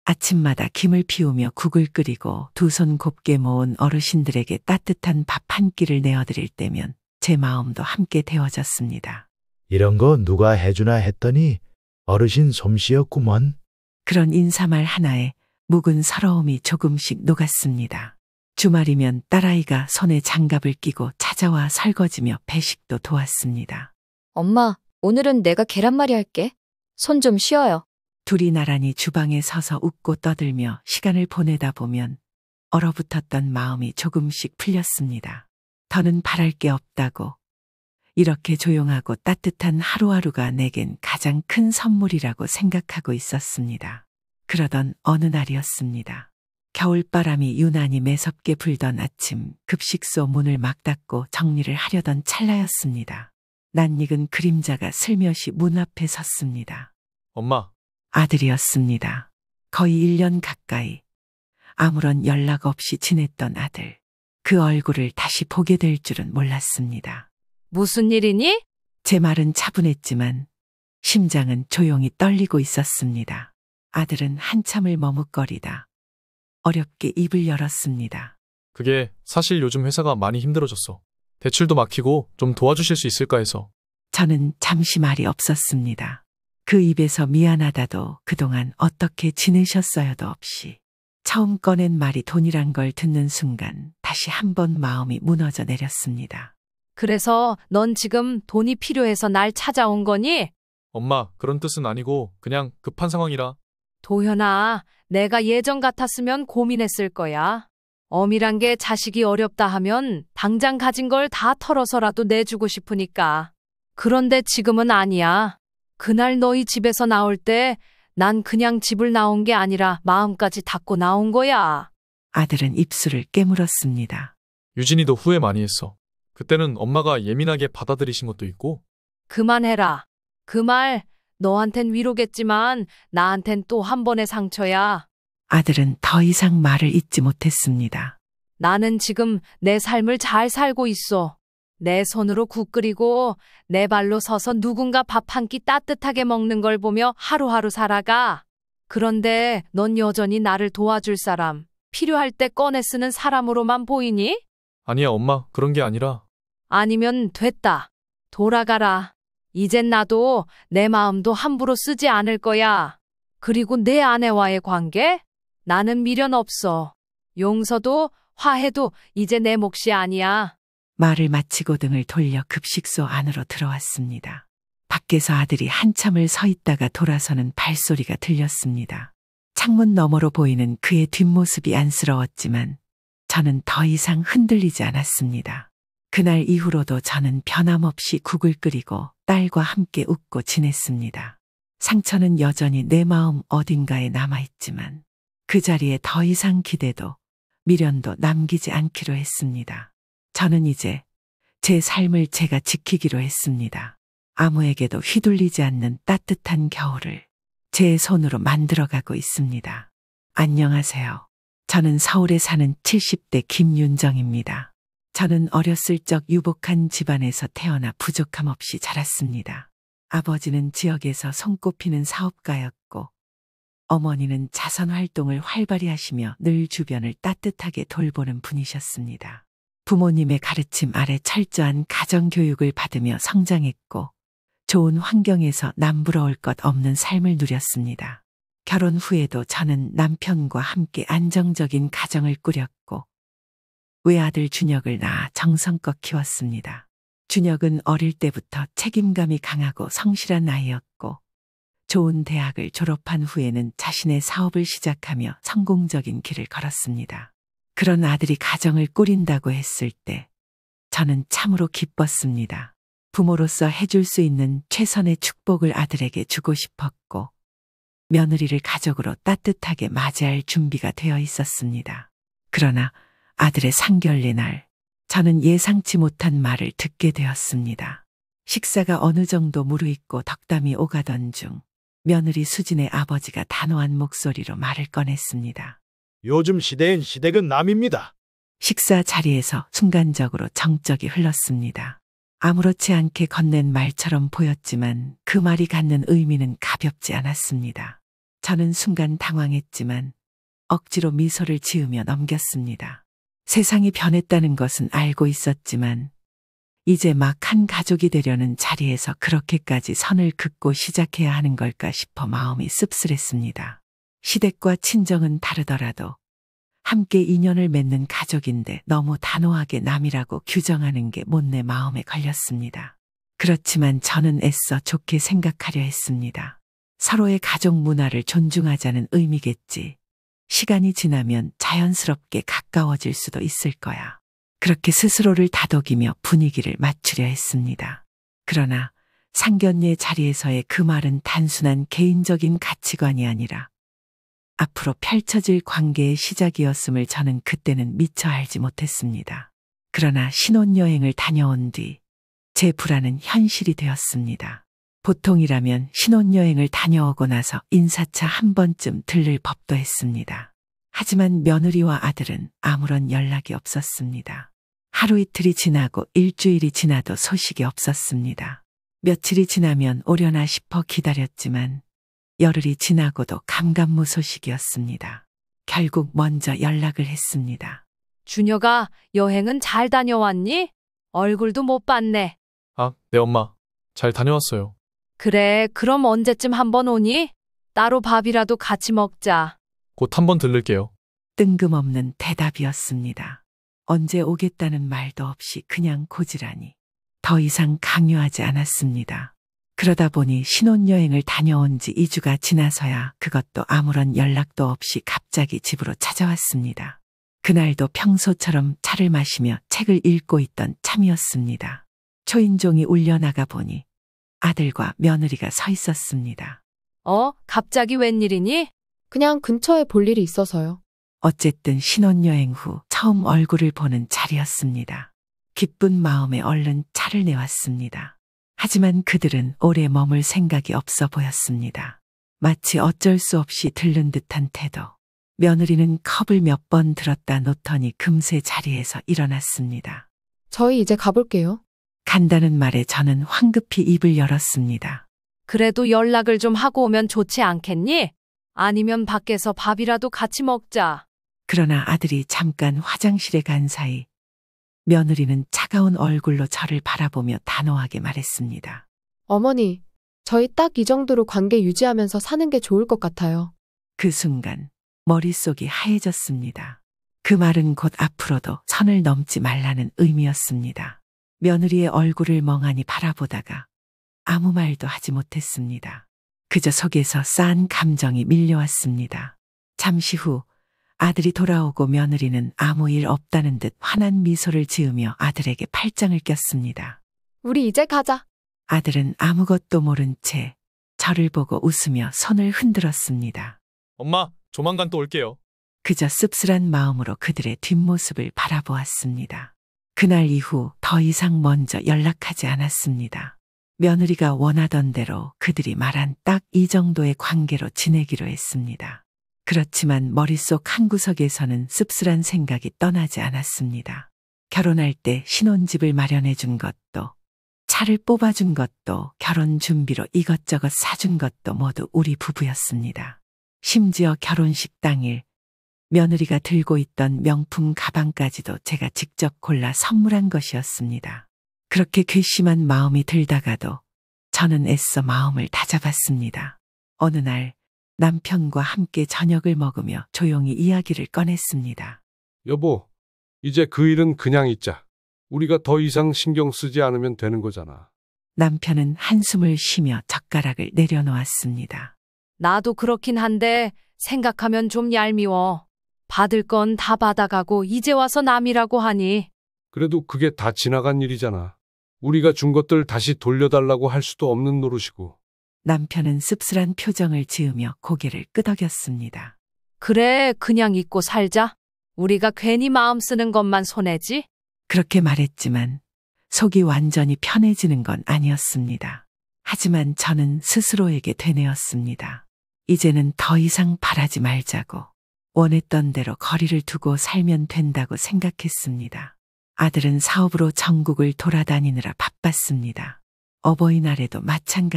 아침마다 김을 피우며 국을 끓이고 두 손 곱게 모은 어르신들에게 따뜻한 밥 한 끼를 내어드릴 때면 제 마음도 함께 데워졌습니다. 이런 거 누가 해주나 했더니 어르신 솜씨였구먼. 그런 인사말 하나에 묵은 서러움이 조금씩 녹았습니다. 주말이면 딸아이가 손에 장갑을 끼고 찾아와 설거지며 배식도 도왔습니다. 엄마, 오늘은 내가 계란말이 할게. 손 좀 쉬어요. 둘이 나란히 주방에 서서 웃고 떠들며 시간을 보내다 보면 얼어붙었던 마음이 조금씩 풀렸습니다. 더는 바랄 게 없다고, 이렇게 조용하고 따뜻한 하루하루가 내겐 가장 큰 선물이라고 생각하고 있었습니다. 그러던 어느 날이었습니다. 겨울바람이 유난히 매섭게 불던 아침, 급식소 문을 막 닫고 정리를 하려던 찰나였습니다. 낯익은 그림자가 슬며시 문 앞에 섰습니다. 엄마, 아들이었습니다. 거의 1년 가까이 아무런 연락 없이 지냈던 아들. 그 얼굴을 다시 보게 될 줄은 몰랐습니다. 무슨 일이니? 제 말은 차분했지만 심장은 조용히 떨리고 있었습니다. 아들은 한참을 머뭇거리다 어렵게 입을 열었습니다. 그게 사실 요즘 회사가 많이 힘들어졌어. 대출도 막히고 좀 도와주실 수 있을까 해서. 저는 잠시 말이 없었습니다. 그 입에서 미안하다도 그동안 어떻게 지내셨어요도 없이 처음 꺼낸 말이 돈이란 걸 듣는 순간 다시 한번 마음이 무너져 내렸습니다. 그래서 넌 지금 돈이 필요해서 날 찾아온 거니? 엄마, 그런 뜻은 아니고 그냥 급한 상황이라. 도현아, 내가 예전 같았으면 고민했을 거야. 엄이란 게 자식이 어렵다 하면 당장 가진 걸 다 털어서라도 내주고 싶으니까. 그런데 지금은 아니야. 그날 너희 집에서 나올 때 난 그냥 집을 나온 게 아니라 마음까지 닫고 나온 거야. 아들은 입술을 깨물었습니다. 유진이도 후회 많이 했어. 그때는 엄마가 예민하게 받아들이신 것도 있고. 그만해라. 그 말 너한텐 위로겠지만 나한텐 또 한 번의 상처야. 아들은 더 이상 말을 잇지 못했습니다. 나는 지금 내 삶을 잘 살고 있어. 내 손으로 국 끓이고 내 발로 서서 누군가 밥 한 끼 따뜻하게 먹는 걸 보며 하루하루 살아가. 그런데 넌 여전히 나를 도와줄 사람, 필요할 때 꺼내 쓰는 사람으로만 보이니? 아니야, 엄마. 그런 게 아니라. 아니면 됐다. 돌아가라. 이젠 나도 내 마음도 함부로 쓰지 않을 거야. 그리고 내 아내와의 관계? 나는 미련 없어. 용서도 화해도 이제 내 몫이 아니야. 말을 마치고 등을 돌려 급식소 안으로 들어왔습니다. 밖에서 아들이 한참을 서 있다가 돌아서는 발소리가 들렸습니다. 창문 너머로 보이는 그의 뒷모습이 안쓰러웠지만 저는 더 이상 흔들리지 않았습니다. 그날 이후로도 저는 변함없이 국을 끓이고 딸과 함께 웃고 지냈습니다. 상처는 여전히 내 마음 어딘가에 남아있지만 그 자리에 더 이상 기대도 미련도 남기지 않기로 했습니다. 저는 이제 제 삶을 제가 지키기로 했습니다. 아무에게도 휘둘리지 않는 따뜻한 겨울을 제 손으로 만들어가고 있습니다. 안녕하세요. 저는 서울에 사는 70대 김윤정입니다. 저는 어렸을 적 유복한 집안에서 태어나 부족함 없이 자랐습니다. 아버지는 지역에서 손꼽히는 사업가였고 어머니는 자선 활동을 활발히 하시며 늘 주변을 따뜻하게 돌보는 분이셨습니다. 부모님의 가르침 아래 철저한 가정교육을 받으며 성장했고 좋은 환경에서 남부러울 것 없는 삶을 누렸습니다. 결혼 후에도 저는 남편과 함께 안정적인 가정을 꾸렸고 외아들 준혁을 낳아 정성껏 키웠습니다. 준혁은 어릴 때부터 책임감이 강하고 성실한 아이였고 좋은 대학을 졸업한 후에는 자신의 사업을 시작하며 성공적인 길을 걸었습니다. 그런 아들이 가정을 꾸린다고 했을 때 저는 참으로 기뻤습니다. 부모로서 해줄 수 있는 최선의 축복을 아들에게 주고 싶었고 며느리를 가족으로 따뜻하게 맞이할 준비가 되어 있었습니다. 그러나 아들의 상견례 날 저는 예상치 못한 말을 듣게 되었습니다. 식사가 어느 정도 무르익고 덕담이 오가던 중 며느리 수진의 아버지가 단호한 목소리로 말을 꺼냈습니다. 요즘 시대엔 시댁은 남입니다. 식사 자리에서 순간적으로 정적이 흘렀습니다. 아무렇지 않게 건넨 말처럼 보였지만 그 말이 갖는 의미는 가볍지 않았습니다. 저는 순간 당황했지만 억지로 미소를 지으며 넘겼습니다. 세상이 변했다는 것은 알고 있었지만 이제 막 한 가족이 되려는 자리에서 그렇게까지 선을 긋고 시작해야 하는 걸까 싶어 마음이 씁쓸했습니다. 시댁과 친정은 다르더라도 함께 인연을 맺는 가족인데 너무 단호하게 남이라고 규정하는 게 못내 마음에 걸렸습니다. 그렇지만 저는 애써 좋게 생각하려 했습니다. 서로의 가족 문화를 존중하자는 의미겠지. 시간이 지나면 자연스럽게 가까워질 수도 있을 거야. 그렇게 스스로를 다독이며 분위기를 맞추려 했습니다. 그러나 상견례 자리에서의 그 말은 단순한 개인적인 가치관이 아니라 앞으로 펼쳐질 관계의 시작이었음을 저는 그때는 미처 알지 못했습니다. 그러나 신혼여행을 다녀온 뒤 제 불안은 현실이 되었습니다. 보통이라면 신혼여행을 다녀오고 나서 인사차 한 번쯤 들를 법도 했습니다. 하지만 며느리와 아들은 아무런 연락이 없었습니다. 하루 이틀이 지나고 일주일이 지나도 소식이 없었습니다. 며칠이 지나면 오려나 싶어 기다렸지만 열흘이 지나고도 감감무소식이었습니다. 결국 먼저 연락을 했습니다. 준혁아, 여행은 잘 다녀왔니? 얼굴도 못 봤네. 아, 네, 엄마. 잘 다녀왔어요. 그래, 그럼 언제쯤 한번 오니? 따로 밥이라도 같이 먹자. 곧 한번 들를게요. 뜬금없는 대답이었습니다. 언제 오겠다는 말도 없이 그냥 고지란히 더 이상 강요하지 않았습니다. 그러다 보니 신혼여행을 다녀온 지 2주가 지나서야 그것도 아무런 연락도 없이 갑자기 집으로 찾아왔습니다. 그날도 평소처럼 차를 마시며 책을 읽고 있던 참이었습니다. 초인종이 울려나가 보니 아들과 며느리가 서 있었습니다. 갑자기 웬일이니? 그냥 근처에 볼 일이 있어서요. 어쨌든 신혼여행 후 처음 얼굴을 보는 자리였습니다. 기쁜 마음에 얼른 차를 내왔습니다. 하지만 그들은 오래 머물 생각이 없어 보였습니다. 마치 어쩔 수 없이 들른 듯한 태도. 며느리는 컵을 몇 번 들었다 놓더니 금세 자리에서 일어났습니다. 저희 이제 가볼게요. 간다는 말에 저는 황급히 입을 열었습니다. 그래도 연락을 좀 하고 오면 좋지 않겠니? 아니면 밖에서 밥이라도 같이 먹자. 그러나 아들이 잠깐 화장실에 간 사이 며느리는 차가운 얼굴로 저를 바라보며 단호하게 말했습니다. 어머니, 저희 딱 이 정도로 관계 유지하면서 사는 게 좋을 것 같아요. 그 순간 머릿속이 하얘졌습니다. 그 말은 곧 앞으로도 선을 넘지 말라는 의미였습니다. 며느리의 얼굴을 멍하니 바라보다가 아무 말도 하지 못했습니다. 그저 속에서 싸한 감정이 밀려왔습니다. 잠시 후 아들이 돌아오고 며느리는 아무 일 없다는 듯 환한 미소를 지으며 아들에게 팔짱을 꼈습니다. 우리 이제 가자. 아들은 아무것도 모른 채 저를 보고 웃으며 손을 흔들었습니다. 엄마, 조만간 또 올게요. 그저 씁쓸한 마음으로 그들의 뒷모습을 바라보았습니다. 그날 이후 더 이상 먼저 연락하지 않았습니다. 며느리가 원하던 대로 그들이 말한 딱 이 정도의 관계로 지내기로 했습니다. 그렇지만 머릿속 한구석에서는 씁쓸한 생각이 떠나지 않았습니다. 결혼할 때 신혼집을 마련해 준 것도, 차를 뽑아준 것도, 결혼 준비로 이것저것 사준 것도 모두 우리 부부였습니다. 심지어 결혼식 당일 며느리가 들고 있던 명품 가방까지도 제가 직접 골라 선물한 것이었습니다. 그렇게 괘씸한 마음이 들다가도 저는 애써 마음을 다잡았습니다. 어느 날 남편과 함께 저녁을 먹으며 조용히 이야기를 꺼냈습니다. 여보, 이제 그 일은 그냥 잊자. 우리가 더 이상 신경 쓰지 않으면 되는 거잖아. 남편은 한숨을 쉬며 젓가락을 내려놓았습니다. 나도 그렇긴 한데 생각하면 좀 얄미워. 받을 건 다 받아가고 이제 와서 남이라고 하니. 그래도 그게 다 지나간 일이잖아. 우리가 준 것들 다시 돌려달라고 할 수도 없는 노릇이고. 남편은 씁쓸한 표정을 지으며 고개를 끄덕였습니다. 그래, 그냥 잊고 살자. 우리가 괜히 마음 쓰는 것만 손해지. 그렇게 말했지만 속이 완전히 편해지는 건 아니었습니다. 하지만 저는 스스로에게 되뇌었습니다. 이제는 더 이상 바라지 말자고, 원했던 대로 거리를 두고 살면 된다고 생각했습니다. 아들은 사업으로 전국을 돌아다니느라 바빴습니다. 어버이날에도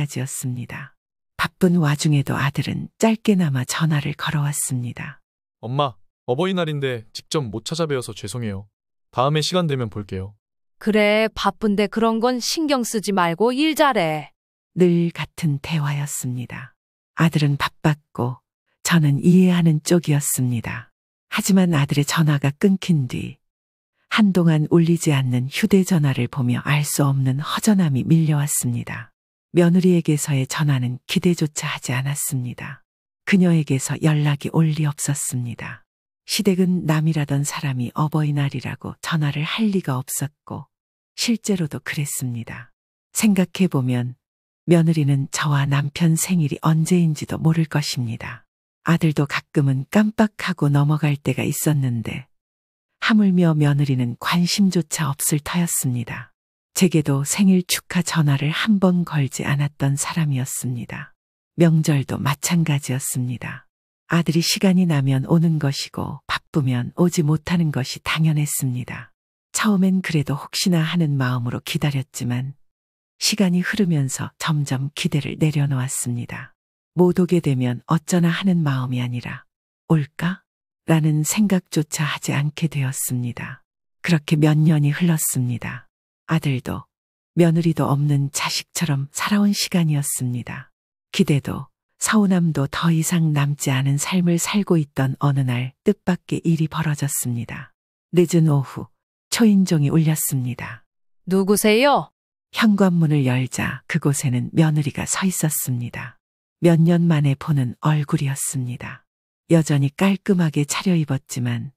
마찬가지였습니다. 바쁜 와중에도 아들은 짧게나마 전화를 걸어왔습니다. 엄마, 어버이날인데 직접 못 찾아뵈어서 죄송해요. 다음에 시간 되면 볼게요. 그래, 바쁜데 그런 건 신경 쓰지 말고 일 잘해. 늘 같은 대화였습니다. 아들은 바빴고 저는 이해하는 쪽이었습니다. 하지만 아들의 전화가 끊긴 뒤 한동안 울리지 않는 휴대전화를 보며 알 수 없는 허전함이 밀려왔습니다. 며느리에게서의 전화는 기대조차 하지 않았습니다. 그녀에게서 연락이 올 리 없었습니다. 시댁은 남이라던 사람이 어버이날이라고 전화를 할 리가 없었고 실제로도 그랬습니다. 생각해보면 며느리는 저와 남편 생일이 언제인지도 모를 것입니다. 아들도 가끔은 깜빡하고 넘어갈 때가 있었는데 하물며 며느리는 관심조차 없을 터였습니다. 제게도 생일 축하 전화를 한 번 걸지 않았던 사람이었습니다. 명절도 마찬가지였습니다. 아들이 시간이 나면 오는 것이고 바쁘면 오지 못하는 것이 당연했습니다. 처음엔 그래도 혹시나 하는 마음으로 기다렸지만 시간이 흐르면서 점점 기대를 내려놓았습니다. 못 오게 되면 어쩌나 하는 마음이 아니라 올까? 라는 생각조차 하지 않게 되었습니다. 그렇게 몇 년이 흘렀습니다. 아들도 며느리도 없는 자식처럼 살아온 시간이었습니다. 기대도 서운함도 더 이상 남지 않은 삶을 살고 있던 어느 날 뜻밖의 일이 벌어졌습니다. 늦은 오후 초인종이 울렸습니다. 누구세요? 현관문을 열자 그곳에는 며느리가 서 있었습니다. 몇 년 만에 보는 얼굴이었습니다. 여전히 깔끔하게 차려입었지만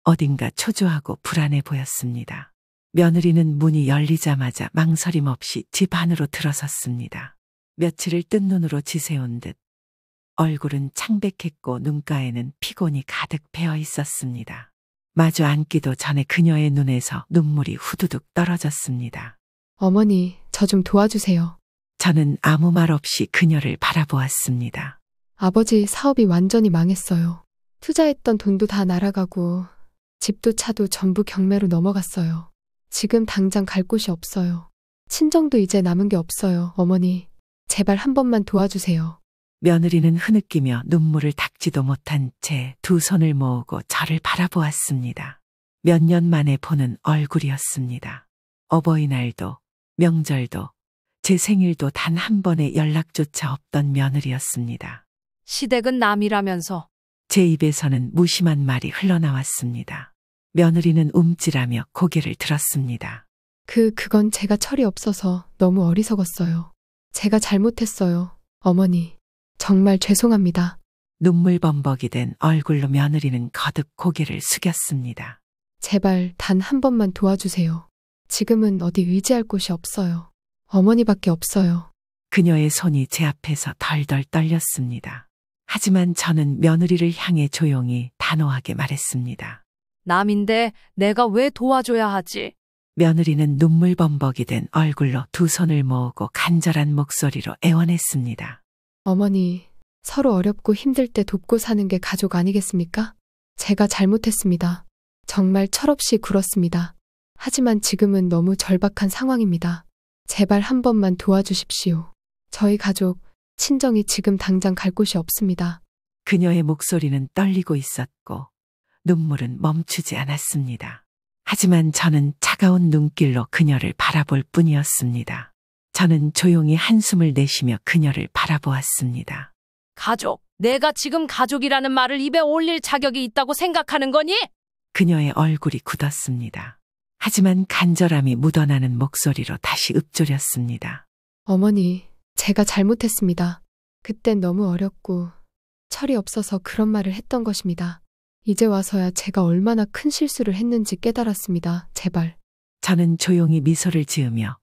어딘가 초조하고 불안해 보였습니다. 며느리는 문이 열리자마자 망설임 없이 집 안으로 들어섰습니다. 며칠을 뜬 눈으로 지새운 듯 얼굴은 창백했고 눈가에는 피곤이 가득 배어 있었습니다. 마주 앉기도 전에 그녀의 눈에서 눈물이 후두둑 떨어졌습니다. 어머니, 저 좀 도와주세요. 저는 아무 말 없이 그녀를 바라보았습니다. 아버지 사업이 완전히 망했어요. 투자했던 돈도 다 날아가고 집도 차도 전부 경매로 넘어갔어요. 지금 당장 갈 곳이 없어요. 친정도 이제 남은 게 없어요. 어머니, 제발 한 번만 도와주세요. 며느리는 흐느끼며 눈물을 닦지도 못한 채 두 손을 모으고 저를 바라보았습니다. 몇 년 만에 보는 얼굴이었습니다. 어버이날도, 명절도, 제 생일도 단 한 번의 연락조차 없던 며느리였습니다. 시댁은 남이라면서. 제 입에서는 무심한 말이 흘러나왔습니다. 며느리는 움찔하며 고개를 들었습니다. 그건 제가 철이 없어서 너무 어리석었어요. 제가 잘못했어요. 어머니, 정말 죄송합니다. 눈물 범벅이 된 얼굴로 며느리는 거듭 고개를 숙였습니다. 제발 단 한 번만 도와주세요. 지금은 어디 의지할 곳이 없어요. 어머니밖에 없어요. 그녀의 손이 제 앞에서 덜덜 떨렸습니다. 하지만 저는 며느리를 향해 조용히 단호하게 말했습니다. 남인데 내가 왜 도와줘야 하지? 며느리는 눈물 범벅이 된 얼굴로 두 손을 모으고 간절한 목소리로 애원했습니다. 어머니, 서로 어렵고 힘들 때 돕고 사는 게 가족 아니겠습니까? 제가 잘못했습니다. 정말 철없이 굴었습니다. 하지만 지금은 너무 절박한 상황입니다. 제발 한 번만 도와주십시오. 저희 가족, 친정이 지금 당장 갈 곳이 없습니다. 그녀의 목소리는 떨리고 있었고 눈물은 멈추지 않았습니다. 하지만 저는 차가운 눈길로 그녀를 바라볼 뿐이었습니다. 저는 조용히 한숨을 내쉬며 그녀를 바라보았습니다. 가족. 내가 지금 가족이라는 말을 입에 올릴 자격이 있다고 생각하는 거니? 그녀의 얼굴이 굳었습니다. 하지만 간절함이 묻어나는 목소리로 다시 읊조렸습니다. 어머니, 제가 잘못했습니다. 그땐 너무 어렸고 철이 없어서 그런 말을 했던 것입니다. 이제 와서야 제가 얼마나 큰 실수를 했는지 깨달았습니다. 제발. 저는 조용히 미소를 지으며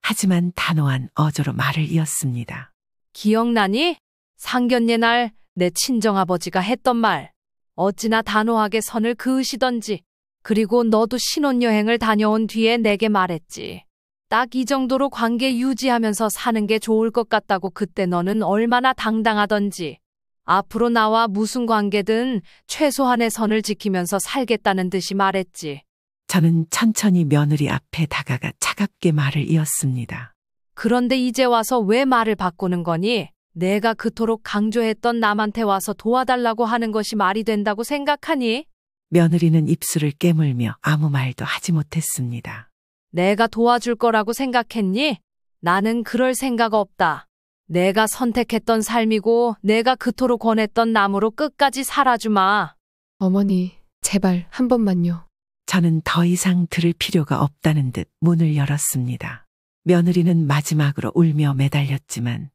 하지만 단호한 어조로 말을 이었습니다. 기억나니? 상견례 날 내 친정아버지가 했던 말. 어찌나 단호하게 선을 그으시던지. 그리고 너도 신혼여행을 다녀온 뒤에 내게 말했지. 딱 이 정도로 관계 유지하면서 사는 게 좋을 것 같다고. 그때 너는 얼마나 당당하던지. 앞으로 나와 무슨 관계든 최소한의 선을 지키면서 살겠다는 듯이 말했지. 저는 천천히 며느리 앞에 다가가 차갑게 말을 이었습니다. 그런데 이제 와서 왜 말을 바꾸는 거니? 내가 그토록 강조했던 남한테 와서 도와달라고 하는 것이 말이 된다고 생각하니? 며느리는 입술을 깨물며 아무 말도 하지 못했습니다. 내가 도와줄 거라고 생각했니? 나는 그럴 생각 없다. 내가 선택했던 삶이고 내가 그토록 권했던 남으로 끝까지 살아주마. 어머니, 제발 한 번만요. 저는 더 이상 들을 필요가 없다는 듯 문을 열었습니다. 며느리는 마지막으로 울며 매달렸지만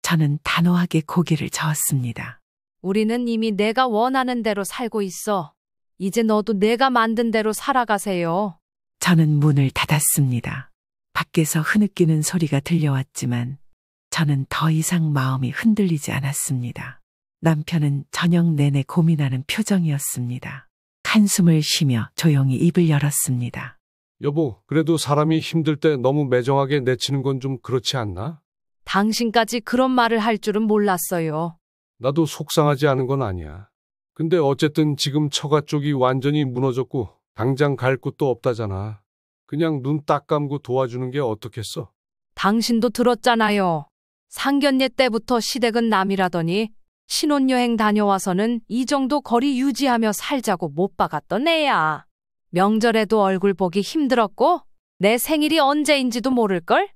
저는 단호하게 고개를 저었습니다. 우리는 이미 내가 원하는 대로 살고 있어. 이제 너도 내가 만든 대로 살아가세요. 저는 문을 닫았습니다. 밖에서 흐느끼는 소리가 들려왔지만 저는 더 이상 마음이 흔들리지 않았습니다. 남편은 저녁 내내 고민하는 표정이었습니다. 한숨을 쉬며 조용히 입을 열었습니다. 여보, 그래도 사람이 힘들 때 너무 매정하게 내치는 건 좀 그렇지 않나? 당신까지 그런 말을 할 줄은 몰랐어요. 나도 속상하지 않은 건 아니야. 근데 어쨌든 지금 처가 쪽이 완전히 무너졌고 당장 갈 곳도 없다잖아. 그냥 눈 딱 감고 도와주는 게 어떻겠어? 당신도 들었잖아요. 상견례 때부터 시댁은 남이라더니 신혼여행 다녀와서는 이 정도 거리 유지하며 살자고 못 박았던 애야. 명절에도 얼굴 보기 힘들었고 내 생일이 언제인지도 모를걸?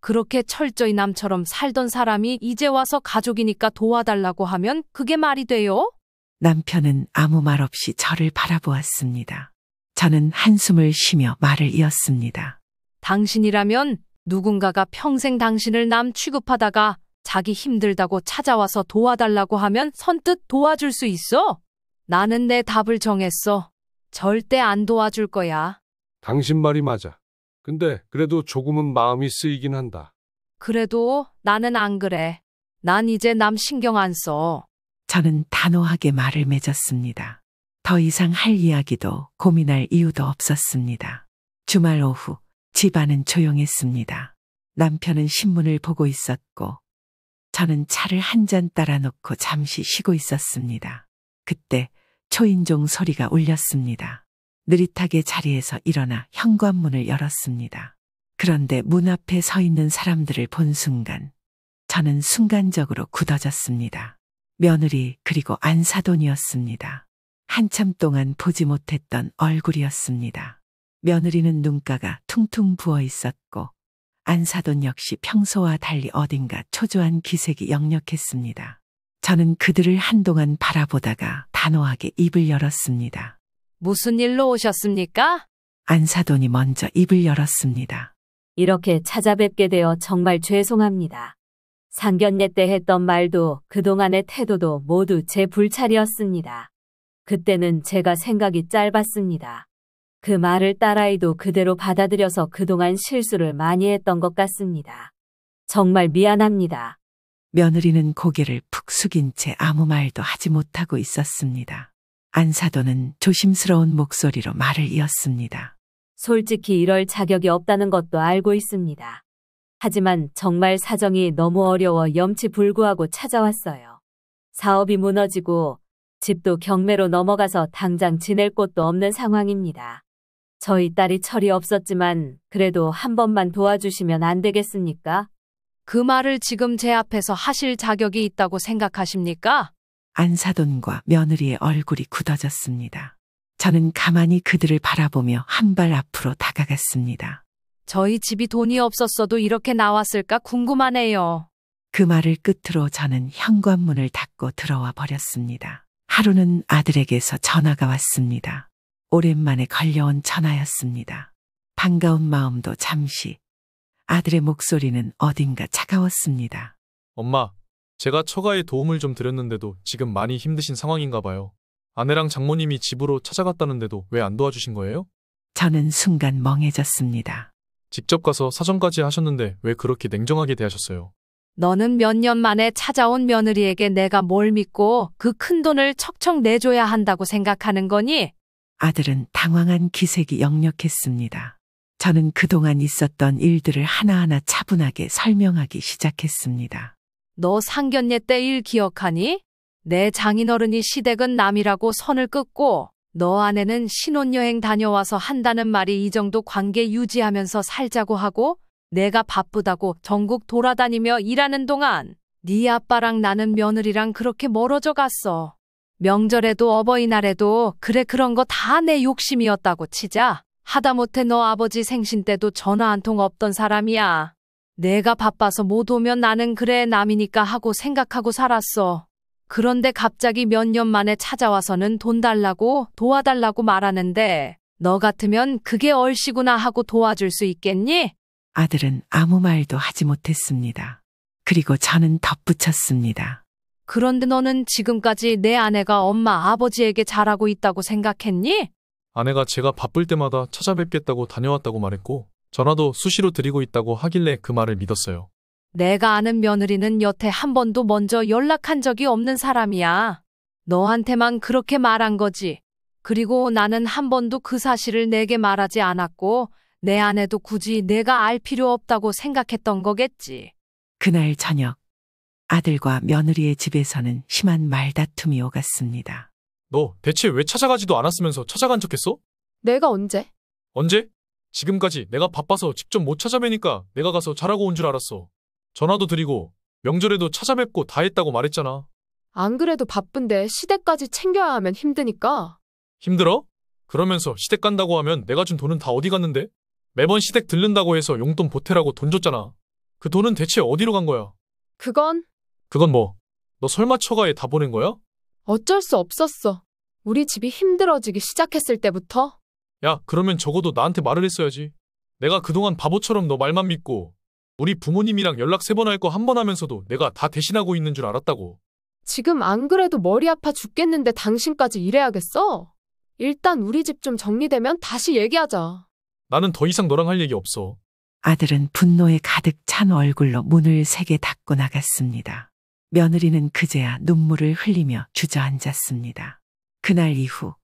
그렇게 철저히 남처럼 살던 사람이 이제 와서 가족이니까 도와달라고 하면 그게 말이 돼요? 남편은 아무 말 없이 저를 바라보았습니다. 저는 한숨을 쉬며 말을 이었습니다. 당신이라면 누군가가 평생 당신을 남 취급하다가 자기 힘들다고 찾아와서 도와달라고 하면 선뜻 도와줄 수 있어? 나는 내 답을 정했어. 절대 안 도와줄 거야. 당신 말이 맞아. 근데 그래도 조금은 마음이 쓰이긴 한다. 그래도 나는 안 그래. 난 이제 남 신경 안 써. 저는 단호하게 말을 맺었습니다. 더 이상 할 이야기도 고민할 이유도 없었습니다. 주말 오후 집안은 조용했습니다. 남편은 신문을 보고 있었고 저는 차를 한 잔 따라 놓고 잠시 쉬고 있었습니다. 그때 초인종 소리가 울렸습니다. 느릿하게 자리에서 일어나 현관문을 열었습니다. 그런데 문 앞에 서 있는 사람들을 본 순간 저는 순간적으로 굳어졌습니다. 며느리 그리고 안사돈이었습니다. 한참 동안 보지 못했던 얼굴이었습니다. 며느리는 눈가가 퉁퉁 부어 있었고 안사돈 역시 평소와 달리 어딘가 초조한 기색이 역력했습니다. 저는 그들을 한동안 바라보다가 단호하게 입을 열었습니다. 무슨 일로 오셨습니까? 안사돈이 먼저 입을 열었습니다. 이렇게 찾아뵙게 되어 정말 죄송합니다. 상견례 때 했던 말도 그동안의 태도도 모두 제 불찰이었습니다. 그때는 제가 생각이 짧았습니다. 그 말을 딸아이도 그대로 받아들여서 그동안 실수를 많이 했던 것 같습니다. 정말 미안합니다. 며느리는 고개를 푹 숙인 채 아무 말도 하지 못하고 있었습니다. 안사돈은 조심스러운 목소리로 말을 이었습니다. 솔직히 이럴 자격이 없다는 것도 알고 있습니다. 하지만 정말 사정이 너무 어려워 염치불구하고 찾아왔어요. 사업이 무너지고 집도 경매로 넘어가서 당장 지낼 곳도 없는 상황입니다. 저희 딸이 철이 없었지만 그래도 한 번만 도와주시면 안 되겠습니까? 그 말을 지금 제 앞에서 하실 자격이 있다고 생각하십니까? 안사돈과 며느리의 얼굴이 굳어졌습니다. 저는 가만히 그들을 바라보며 한 발 앞으로 다가갔습니다. 저희 집이 돈이 없었어도 이렇게 나왔을까 궁금하네요. 그 말을 끝으로 저는 현관문을 닫고 들어와 버렸습니다. 하루는 아들에게서 전화가 왔습니다. 오랜만에 걸려온 전화였습니다. 반가운 마음도 잠시, 아들의 목소리는 어딘가 차가웠습니다. 엄마, 제가 처가에 도움을 좀 드렸는데도 지금 많이 힘드신 상황인가 봐요. 아내랑 장모님이 집으로 찾아갔다는데도 왜 안 도와주신 거예요? 저는 순간 멍해졌습니다. 직접 가서 사정까지 하셨는데 왜 그렇게 냉정하게 대하셨어요? 너는 몇 년 만에 찾아온 며느리에게 내가 뭘 믿고 그 큰 돈을 척척 내줘야 한다고 생각하는 거니? 아들은 당황한 기색이 역력했습니다. 저는 그동안 있었던 일들을 하나하나 차분하게 설명하기 시작했습니다. 너 상견례 때 일 기억하니? 내 장인어른이 시댁은 남이라고 선을 긋고 너 아내는 신혼여행 다녀와서 한다는 말이 이 정도 관계 유지하면서 살자고 하고 내가 바쁘다고 전국 돌아다니며 일하는 동안 네 아빠랑 나는 며느리랑 그렇게 멀어져 갔어. 명절에도 어버이날에도 그래 그런 거 다 내 욕심이었다고 치자. 하다못해 너 아버지 생신 때도 전화 한 통 없던 사람이야. 내가 바빠서 못 오면 나는 그래 남이니까 하고 생각하고 살았어. 그런데 갑자기 몇 년 만에 찾아와서는 돈 달라고 도와달라고 말하는데 너 같으면 그게 얼씨구나 하고 도와줄 수 있겠니? 아들은 아무 말도 하지 못했습니다. 그리고 저는 덧붙였습니다. 그런데 너는 지금까지 내 아내가 엄마 아버지에게 잘하고 있다고 생각했니? 아내가 제가 바쁠 때마다 찾아뵙겠다고 다녀왔다고 말했고 전화도 수시로 드리고 있다고 하길래 그 말을 믿었어요. 내가 아는 며느리는 여태 한 번도 먼저 연락한 적이 없는 사람이야. 너한테만 그렇게 말한 거지. 그리고 나는 한 번도 그 사실을 내게 말하지 않았고 내 아내도 굳이 내가 알 필요 없다고 생각했던 거겠지. 그날 저녁 아들과 며느리의 집에서는 심한 말다툼이 오갔습니다. 너 대체 왜 찾아가지도 않았으면서 찾아간 척했어? 내가 언제? 언제? 지금까지 내가 바빠서 직접 못 찾아뵈니까 내가 가서 잘하고 온 줄 알았어. 전화도 드리고 명절에도 찾아뵙고 다 했다고 말했잖아. 안 그래도 바쁜데 시댁까지 챙겨야 하면 힘드니까. 힘들어? 그러면서 시댁 간다고 하면 내가 준 돈은 다 어디 갔는데? 매번 시댁 들른다고 해서 용돈 보태라고 돈 줬잖아. 그 돈은 대체 어디로 간 거야? 그건 그건 뭐? 너 설마 처가에 다 보낸 거야? 어쩔 수 없었어. 우리 집이 힘들어지기 시작했을 때부터. 야, 그러면 적어도 나한테 말을 했어야지. 내가 그동안 바보처럼 너 말만 믿고 우리 부모님이랑 연락 3번 할 거 1번 하면서도 내가 다 대신하고 있는 줄 알았다고. 지금 안 그래도 머리 아파 죽겠는데 당신까지 이래야겠어? 일단 우리 집 좀 정리되면 다시 얘기하자. 나는 더 이상 너랑 할 얘기 없어. 아들은 분노에 가득 찬 얼굴로 문을 세게 닫고 나갔습니다. 며느리는 그제야 눈물을 흘리며 주저앉았습니다. 그날 이후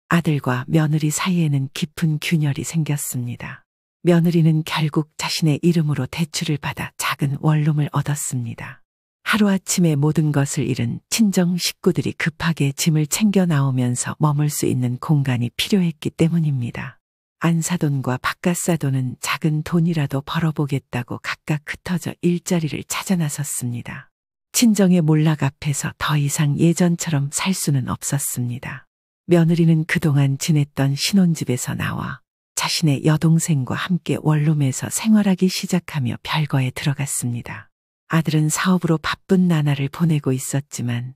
아들과 며느리 사이에는 깊은 균열이 생겼습니다. 며느리는 결국 자신의 이름으로 대출을 받아 작은 원룸을 얻었습니다. 하루아침에 모든 것을 잃은 친정 식구들이 급하게 짐을 챙겨 나오면서 머물 수 있는 공간이 필요했기 때문입니다. 안사돈과 바깥사돈은 작은 돈이라도 벌어보겠다고 각각 흩어져 일자리를 찾아 나섰습니다. 친정의 몰락 앞에서 더 이상 예전처럼 살 수는 없었습니다. 며느리는 그동안 지냈던 신혼집에서 나와 자신의 여동생과 함께 원룸에서 생활하기 시작하며 별거에 들어갔습니다. 아들은 사업으로 바쁜 나날을 보내고 있었지만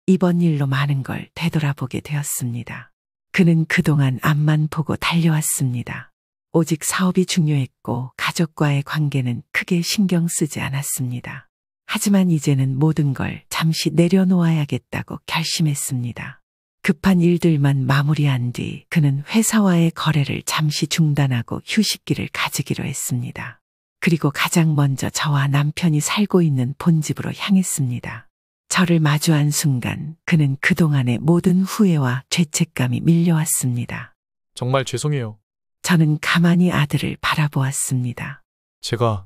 이번 일로 많은 걸 되돌아보게 되었습니다. 그는 그동안 앞만 보고 달려왔습니다. 오직 사업이 중요했고 가족과의 관계는 크게 신경 쓰지 않았습니다. 하지만 이제는 모든 걸 잠시 내려놓아야겠다고 결심했습니다. 급한 일들만 마무리한 뒤 그는 회사와의 거래를 잠시 중단하고 휴식기를 가지기로 했습니다. 그리고 가장 먼저 저와 남편이 살고 있는 본집으로 향했습니다. 저를 마주한 순간 그는 그동안의 모든 후회와 죄책감이 밀려왔습니다. 정말 죄송해요. 저는 가만히 아들을 바라보았습니다.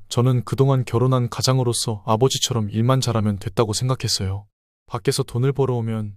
저는 그동안 결혼한 가장으로서 아버지처럼 일만 잘하면 됐다고 생각했어요. 밖에서 돈을 벌어오면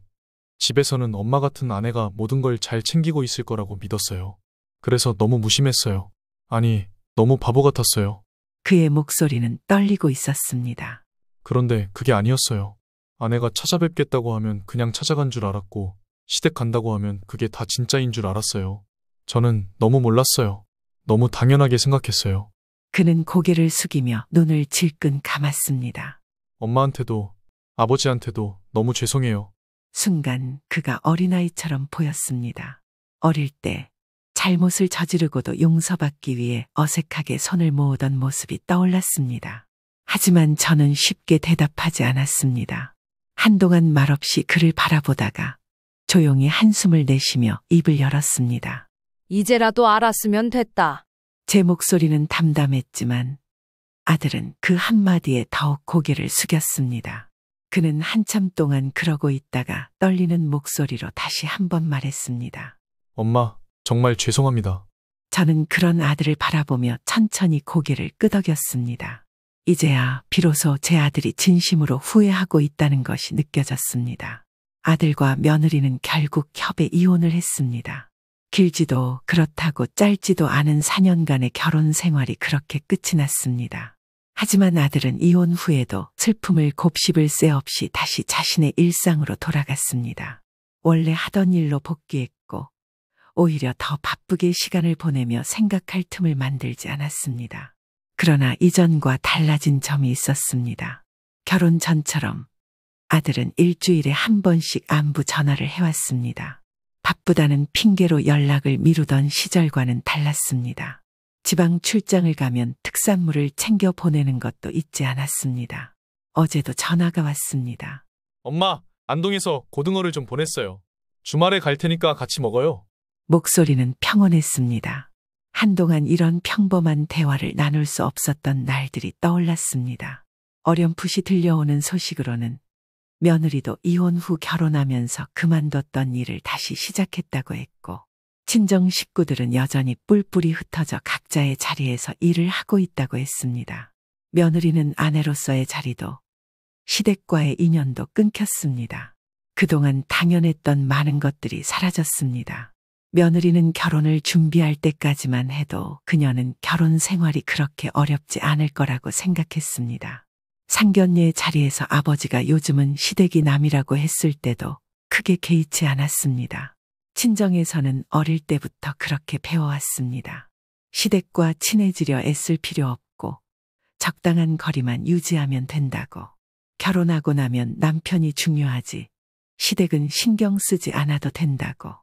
집에서는 엄마 같은 아내가 모든 걸 잘 챙기고 있을 거라고 믿었어요. 그래서 너무 무심했어요. 아니, 너무 바보 같았어요. 그의 목소리는 떨리고 있었습니다. 그런데 그게 아니었어요. 아내가 찾아뵙겠다고 하면 그냥 찾아간 줄 알았고, 시댁 간다고 하면 그게 다 진짜인 줄 알았어요. 저는 너무 몰랐어요. 너무 당연하게 생각했어요. 그는 고개를 숙이며 눈을 질끈 감았습니다. 엄마한테도 아버지한테도 너무 죄송해요. 순간 그가 어린아이처럼 보였습니다. 어릴 때 잘못을 저지르고도 용서받기 위해 어색하게 손을 모으던 모습이 떠올랐습니다. 하지만 저는 쉽게 대답하지 않았습니다. 한동안 말없이 그를 바라보다가 조용히 한숨을 내쉬며 입을 열었습니다. 이제라도 알았으면 됐다. 제 목소리는 담담했지만 아들은 그 한마디에 더욱 고개를 숙였습니다. 그는 한참 동안 그러고 있다가 떨리는 목소리로 다시 한 번 말했습니다. 엄마, 정말 죄송합니다. 저는 그런 아들을 바라보며 천천히 고개를 끄덕였습니다. 이제야 비로소 제 아들이 진심으로 후회하고 있다는 것이 느껴졌습니다. 아들과 며느리는 결국 협의 이혼을 했습니다. 길지도 그렇다고 짧지도 않은 4년간의 결혼 생활이 그렇게 끝이 났습니다. 하지만 아들은 이혼 후에도 슬픔을 곱씹을 새 없이 다시 자신의 일상으로 돌아갔습니다. 원래 하던 일로 복귀했고 오히려 더 바쁘게 시간을 보내며 생각할 틈을 만들지 않았습니다. 그러나 이전과 달라진 점이 있었습니다. 결혼 전처럼 아들은 일주일에 한 번씩 안부 전화를 해왔습니다. 바쁘다는 핑계로 연락을 미루던 시절과는 달랐습니다. 지방 출장을 가면 특산물을 챙겨 보내는 것도 잊지 않았습니다. 어제도 전화가 왔습니다. 엄마, 안동에서 고등어를 좀 보냈어요. 주말에 갈 테니까 같이 먹어요. 목소리는 평온했습니다. 한동안 이런 평범한 대화를 나눌 수 없었던 날들이 떠올랐습니다. 어렴풋이 들려오는 소식으로는 며느리도 이혼 후 결혼하면서 그만뒀던 일을 다시 시작했다고 했고, 친정 식구들은 여전히 뿔뿔이 흩어져 각자의 자리에서 일을 하고 있다고 했습니다. 며느리는 아내로서의 자리도 시댁과의 인연도 끊겼습니다. 그동안 당연했던 많은 것들이 사라졌습니다. 며느리는 결혼을 준비할 때까지만 해도 그녀는 결혼 생활이 그렇게 어렵지 않을 거라고 생각했습니다. 상견례의 자리에서 아버지가 요즘은 시댁이 남이라고 했을 때도 크게 개의치 않았습니다. 친정에서는 어릴 때부터 그렇게 배워왔습니다. 시댁과 친해지려 애쓸 필요 없고 적당한 거리만 유지하면 된다고. 결혼하고 나면 남편이 중요하지 시댁은 신경 쓰지 않아도 된다고.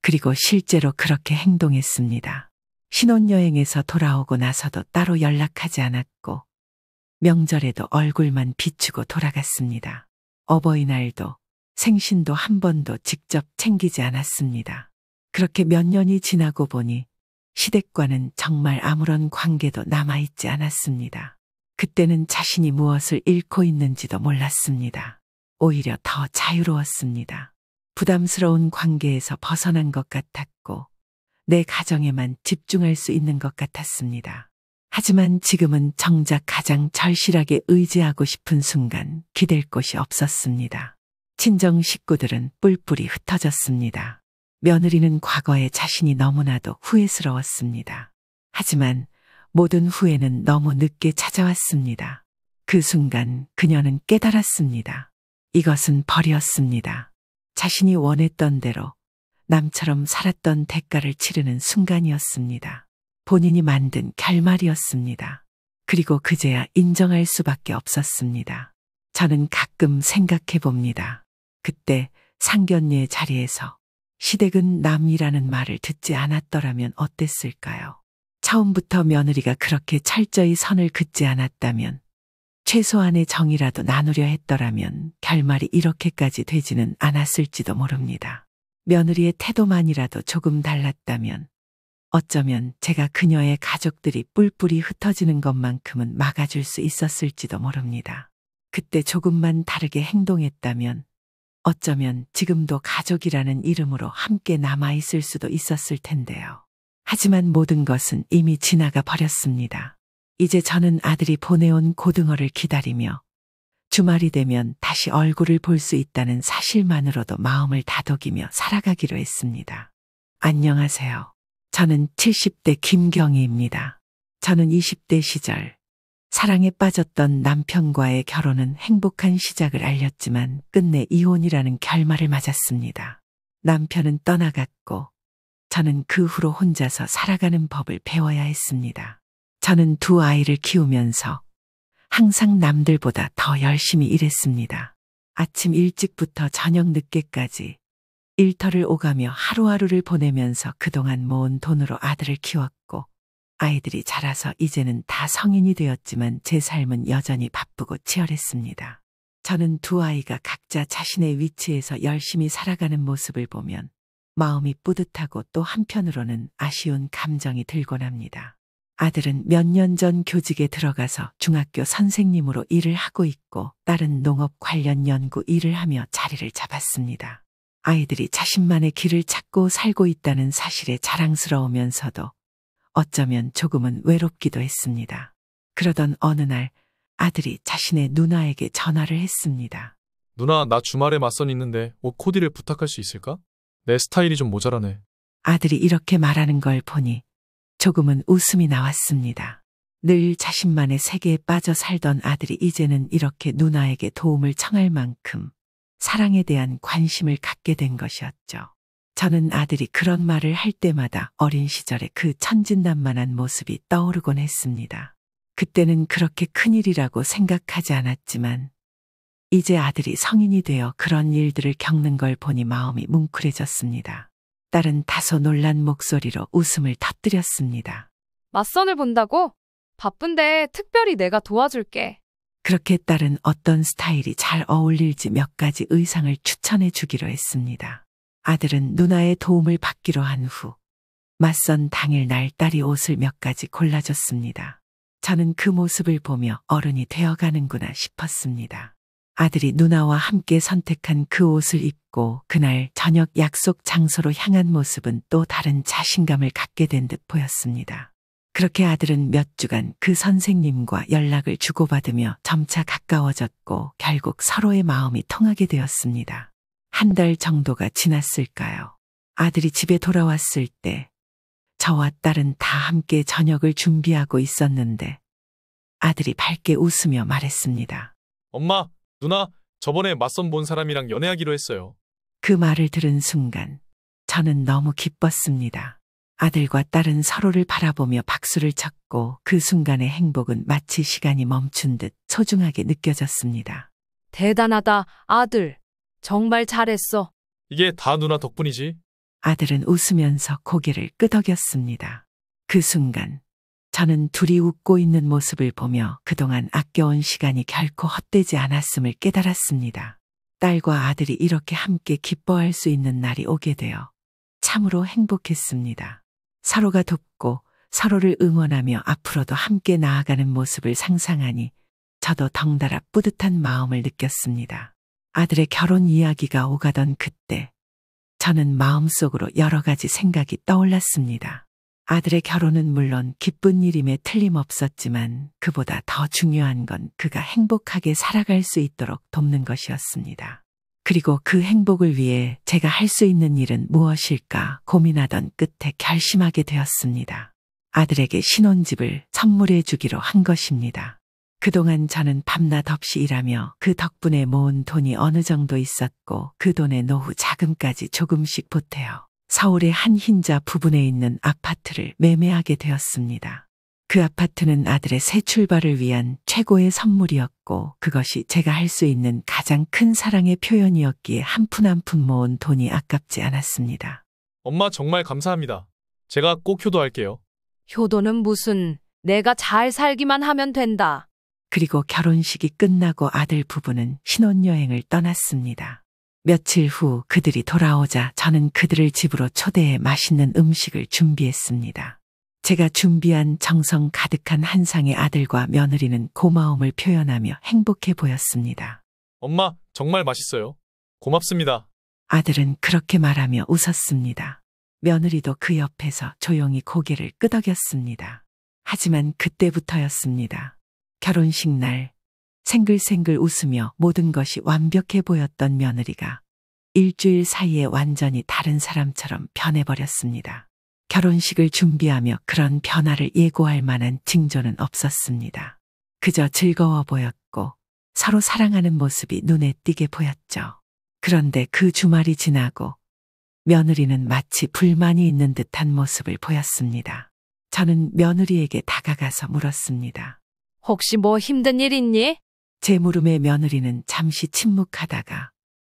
그리고 실제로 그렇게 행동했습니다. 신혼여행에서 돌아오고 나서도 따로 연락하지 않았고 명절에도 얼굴만 비추고 돌아갔습니다. 어버이날도 생신도 한 번도 직접 챙기지 않았습니다. 그렇게 몇 년이 지나고 보니 시댁과는 정말 아무런 관계도 남아있지 않았습니다. 그때는 자신이 무엇을 잃고 있는지도 몰랐습니다. 오히려 더 자유로웠습니다. 부담스러운 관계에서 벗어난 것 같았고 내 가정에만 집중할 수 있는 것 같았습니다. 하지만 지금은 정작 가장 절실하게 의지하고 싶은 순간 기댈 곳이 없었습니다. 친정 식구들은 뿔뿔이 흩어졌습니다. 며느리는 과거에 자신이 너무나도 후회스러웠습니다. 하지만 모든 후회는 너무 늦게 찾아왔습니다. 그 순간 그녀는 깨달았습니다. 이것은 벌이었습니다. 자신이 원했던 대로 남처럼 살았던 대가를 치르는 순간이었습니다. 본인이 만든 결말이었습니다. 그리고 그제야 인정할 수밖에 없었습니다. 저는 가끔 생각해 봅니다. 그때 상견례 자리에서 시댁은 남이라는 말을 듣지 않았더라면 어땠을까요? 처음부터 며느리가 그렇게 철저히 선을 긋지 않았다면, 최소한의 정이라도 나누려 했더라면 결말이 이렇게까지 되지는 않았을지도 모릅니다. 며느리의 태도만이라도 조금 달랐다면 어쩌면 제가 그녀의 가족들이 뿔뿔이 흩어지는 것만큼은 막아줄 수 있었을지도 모릅니다. 그때 조금만 다르게 행동했다면 어쩌면 지금도 가족이라는 이름으로 함께 남아있을 수도 있었을 텐데요. 하지만 모든 것은 이미 지나가 버렸습니다. 이제 저는 아들이 보내온 고등어를 기다리며 주말이 되면 다시 얼굴을 볼 수 있다는 사실만으로도 마음을 다독이며 살아가기로 했습니다. 안녕하세요. 저는 70대 김경희입니다. 저는 20대 시절 사랑에 빠졌던 남편과의 결혼은 행복한 시작을 알렸지만 끝내 이혼이라는 결말을 맞았습니다. 남편은 떠나갔고 저는 그 후로 혼자서 살아가는 법을 배워야 했습니다. 저는 두 아이를 키우면서 항상 남들보다 더 열심히 일했습니다. 아침 일찍부터 저녁 늦게까지 일터를 오가며 하루하루를 보내면서 그동안 모은 돈으로 아들을 키웠고 아이들이 자라서 이제는 다 성인이 되었지만 제 삶은 여전히 바쁘고 치열했습니다. 저는 두 아이가 각자 자신의 위치에서 열심히 살아가는 모습을 보면 마음이 뿌듯하고 또 한편으로는 아쉬운 감정이 들곤 합니다. 아들은 몇 년 전 교직에 들어가서 중학교 선생님으로 일을 하고 있고 딸은 농업 관련 연구 일을 하며 자리를 잡았습니다. 아이들이 자신만의 길을 찾고 살고 있다는 사실에 자랑스러우면서도 어쩌면 조금은 외롭기도 했습니다. 그러던 어느 날 아들이 자신의 누나에게 전화를 했습니다. 누나, 나 주말에 맞선 있는데 옷 코디를 부탁할 수 있을까? 내 스타일이 좀 모자라네. 아들이 이렇게 말하는 걸 보니 조금은 웃음이 나왔습니다. 늘 자신만의 세계에 빠져 살던 아들이 이제는 이렇게 누나에게 도움을 청할 만큼 사랑에 대한 관심을 갖게 된 것이었죠. 저는 아들이 그런 말을 할 때마다 어린 시절의 그 천진난만한 모습이 떠오르곤 했습니다. 그때는 그렇게 큰일이라고 생각하지 않았지만 이제 아들이 성인이 되어 그런 일들을 겪는 걸 보니 마음이 뭉클해졌습니다. 딸은 다소 놀란 목소리로 웃음을 터뜨렸습니다. 맞선을 본다고? 바쁜데 특별히 내가 도와줄게. 그렇게 딸은 어떤 스타일이 잘 어울릴지 몇 가지 의상을 추천해 주기로 했습니다. 아들은 누나의 도움을 받기로 한 후 맞선 당일날 딸이 옷을 몇 가지 골라줬습니다. 저는 그 모습을 보며 어른이 되어가는구나 싶었습니다. 아들이 누나와 함께 선택한 그 옷을 입고 그날 저녁 약속 장소로 향한 모습은 또 다른 자신감을 갖게 된 듯 보였습니다. 그렇게 아들은 몇 주간 그 선생님과 연락을 주고받으며 점차 가까워졌고 결국 서로의 마음이 통하게 되었습니다. 한 달 정도가 지났을까요? 아들이 집에 돌아왔을 때 저와 딸은 다 함께 저녁을 준비하고 있었는데 아들이 밝게 웃으며 말했습니다. 엄마, 누나, 저번에 맞선 본 사람이랑 연애하기로 했어요. 그 말을 들은 순간 저는 너무 기뻤습니다. 아들과 딸은 서로를 바라보며 박수를 쳤고 그 순간의 행복은 마치 시간이 멈춘 듯 소중하게 느껴졌습니다. 대단하다, 아들. 정말 잘했어. 이게 다 누나 덕분이지. 아들은 웃으면서 고개를 끄덕였습니다. 그 순간 저는 둘이 웃고 있는 모습을 보며 그동안 아껴온 시간이 결코 헛되지 않았음을 깨달았습니다. 딸과 아들이 이렇게 함께 기뻐할 수 있는 날이 오게 되어 참으로 행복했습니다. 서로가 돕고 서로를 응원하며 앞으로도 함께 나아가는 모습을 상상하니 저도 덩달아 뿌듯한 마음을 느꼈습니다. 아들의 결혼 이야기가 오가던 그때 저는 마음속으로 여러 가지 생각이 떠올랐습니다. 아들의 결혼은 물론 기쁜 일임에 틀림없었지만 그보다 더 중요한 건 그가 행복하게 살아갈 수 있도록 돕는 것이었습니다. 그리고 그 행복을 위해 제가 할 수 있는 일은 무엇일까 고민하던 끝에 결심하게 되었습니다. 아들에게 신혼집을 선물해 주기로 한 것입니다. 그동안 저는 밤낮 없이 일하며 그 덕분에 모은 돈이 어느 정도 있었고 그 돈에 노후 자금까지 조금씩 보태어 서울의 한 흰자 부근에 있는 아파트를 매매하게 되었습니다. 그 아파트는 아들의 새 출발을 위한 최고의 선물이었고 그것이 제가 할 수 있는 가장 큰 사랑의 표현이었기에 한 푼 한 푼 모은 돈이 아깝지 않았습니다. 엄마 정말 감사합니다. 제가 꼭 효도할게요. 효도는 무슨, 내가 잘 살기만 하면 된다. 그리고 결혼식이 끝나고 아들 부부는 신혼여행을 떠났습니다. 며칠 후 그들이 돌아오자 저는 그들을 집으로 초대해 맛있는 음식을 준비했습니다. 제가 준비한 정성 가득한 한 상의 아들과 며느리는 고마움을 표현하며 행복해 보였습니다. 엄마 정말 맛있어요. 고맙습니다. 아들은 그렇게 말하며 웃었습니다. 며느리도 그 옆에서 조용히 고개를 끄덕였습니다. 하지만 그때부터였습니다. 결혼식 날 생글생글 웃으며 모든 것이 완벽해 보였던 며느리가 일주일 사이에 완전히 다른 사람처럼 변해버렸습니다. 결혼식을 준비하며 그런 변화를 예고할 만한 징조는 없었습니다. 그저 즐거워 보였고 서로 사랑하는 모습이 눈에 띄게 보였죠. 그런데 그 주말이 지나고 며느리는 마치 불만이 있는 듯한 모습을 보였습니다. 저는 며느리에게 다가가서 물었습니다. 혹시 뭐 힘든 일 있니? 제 물음에 며느리는 잠시 침묵하다가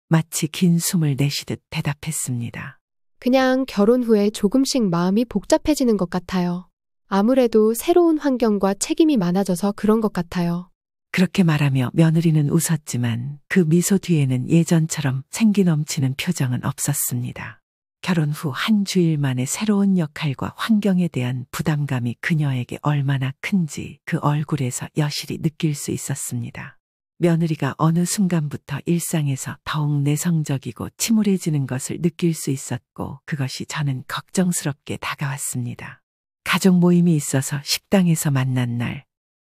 마치 긴 숨을 내쉬듯 대답했습니다. 그냥 결혼 후에 조금씩 마음이 복잡해지는 것 같아요. 아무래도 새로운 환경과 책임이 많아져서 그런 것 같아요. 그렇게 말하며 며느리는 웃었지만 그 미소 뒤에는 예전처럼 생기 넘치는 표정은 없었습니다. 결혼 후 한 주일 만에 새로운 역할과 환경에 대한 부담감이 그녀에게 얼마나 큰지 그 얼굴에서 여실히 느낄 수 있었습니다. 며느리가 어느 순간부터 일상에서 더욱 내성적이고 침울해지는 것을 느낄 수 있었고 그것이 저는 걱정스럽게 다가왔습니다. 가족 모임이 있어서 식당에서 만난 날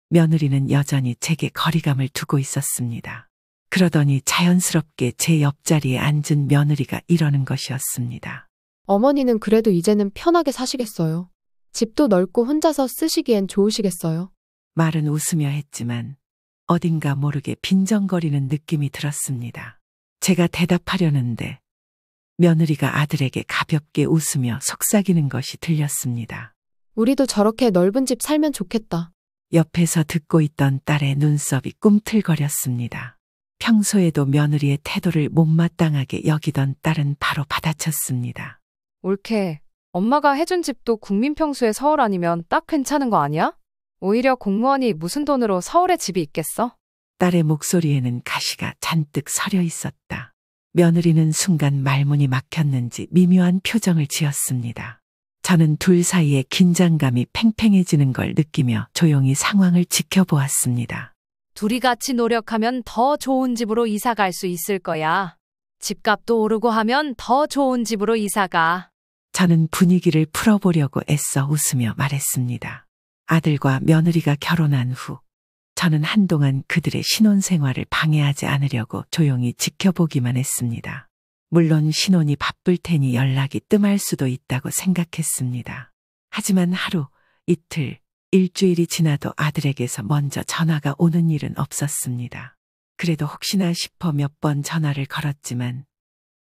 며느리는 여전히 제게 거리감을 두고 있었습니다. 그러더니 자연스럽게 제 옆자리에 앉은 며느리가 이러는 것이었습니다. 어머니는 그래도 이제는 편하게 사시겠어요. 집도 넓고 혼자서 쓰시기엔 좋으시겠어요. 말은 웃으며 했지만 어딘가 모르게 빈정거리는 느낌이 들었습니다. 제가 대답하려는데 며느리가 아들에게 가볍게 웃으며 속삭이는 것이 들렸습니다. 우리도 저렇게 넓은 집 살면 좋겠다. 옆에서 듣고 있던 딸의 눈썹이 꿈틀거렸습니다. 평소에도 며느리의 태도를 못마땅하게 여기던 딸은 바로 받아쳤습니다. 옳게. 엄마가 해준 집도 국민평수의 서울 아니면 딱 괜찮은 거 아니야? 오히려 공무원이 무슨 돈으로 서울에 집이 있겠어? 딸의 목소리에는 가시가 잔뜩 서려 있었다. 며느리는 순간 말문이 막혔는지 미묘한 표정을 지었습니다. 저는 둘 사이에 긴장감이 팽팽해지는 걸 느끼며 조용히 상황을 지켜보았습니다. 둘이 같이 노력하면 더 좋은 집으로 이사 갈 수 있을 거야. 집값도 오르고 하면 더 좋은 집으로 이사 가. 저는 분위기를 풀어보려고 애써 웃으며 말했습니다. 아들과 며느리가 결혼한 후 저는 한동안 그들의 신혼생활을 방해하지 않으려고 조용히 지켜보기만 했습니다. 물론 신혼이 바쁠 테니 연락이 뜸할 수도 있다고 생각했습니다. 하지만 하루, 이틀, 일주일이 지나도 아들에게서 먼저 전화가 오는 일은 없었습니다. 그래도 혹시나 싶어 몇 번 전화를 걸었지만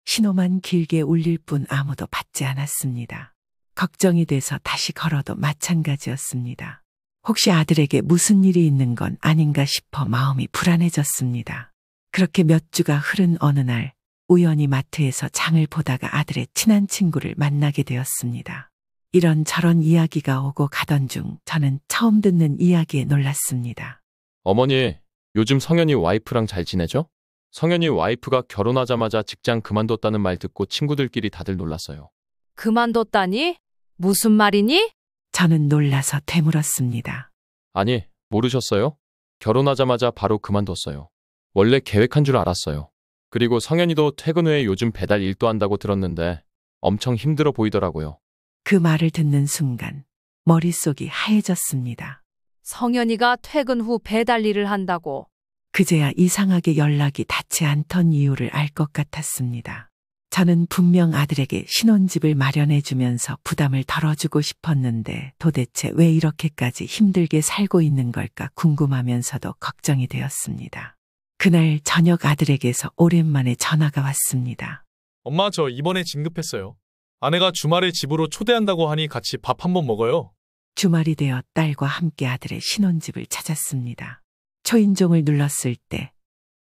신호만 길게 울릴 뿐 아무도 받지 않았습니다. 걱정이 돼서 다시 걸어도 마찬가지였습니다. 혹시 아들에게 무슨 일이 있는 건 아닌가 싶어 마음이 불안해졌습니다. 그렇게 몇 주가 흐른 어느 날 우연히 마트에서 장을 보다가 아들의 친한 친구를 만나게 되었습니다. 이런저런 이야기가 오고 가던 중 저는 처음 듣는 이야기에 놀랐습니다. 어머니, 요즘 성현이 와이프랑 잘 지내죠? 성현이 와이프가 결혼하자마자 직장 그만뒀다는 말 듣고 친구들끼리 다들 놀랐어요. 그만뒀다니? 무슨 말이니? 저는 놀라서 되물었습니다. 아니, 모르셨어요? 결혼하자마자 바로 그만뒀어요. 원래 계획한 줄 알았어요. 그리고 성현이도 퇴근 후에 요즘 배달 일도 한다고 들었는데 엄청 힘들어 보이더라고요. 그 말을 듣는 순간 머릿속이 하얘졌습니다. 성현이가 퇴근 후 배달 일을 한다고. 그제야 이상하게 연락이 닿지 않던 이유를 알 것 같았습니다. 저는 분명 아들에게 신혼집을 마련해주면서 부담을 덜어주고 싶었는데 도대체 왜 이렇게까지 힘들게 살고 있는 걸까 궁금하면서도 걱정이 되었습니다. 그날 저녁 아들에게서 오랜만에 전화가 왔습니다. 엄마, 저 이번에 진급했어요. 아내가 주말에 집으로 초대한다고 하니 같이 밥 한번 먹어요. 주말이 되어 딸과 함께 아들의 신혼집을 찾았습니다. 초인종을 눌렀을 때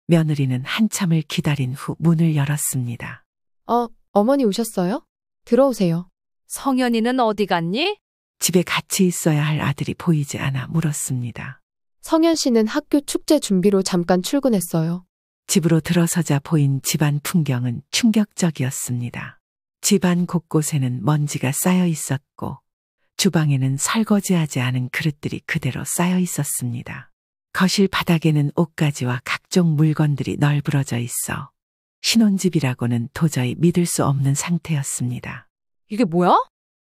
며느리는 한참을 기다린 후 문을 열었습니다. 어머니 오셨어요? 들어오세요. 성현이는 어디 갔니? 집에 같이 있어야 할 아들이 보이지 않아 물었습니다. 성현 씨는 학교 축제 준비로 잠깐 출근했어요. 집으로 들어서자 보인 집안 풍경은 충격적이었습니다. 집안 곳곳에는 먼지가 쌓여 있었고 주방에는 설거지하지 않은 그릇들이 그대로 쌓여 있었습니다. 거실 바닥에는 옷가지와 각종 물건들이 널브러져 있어 신혼집이라고는 도저히 믿을 수 없는 상태였습니다. 이게 뭐야?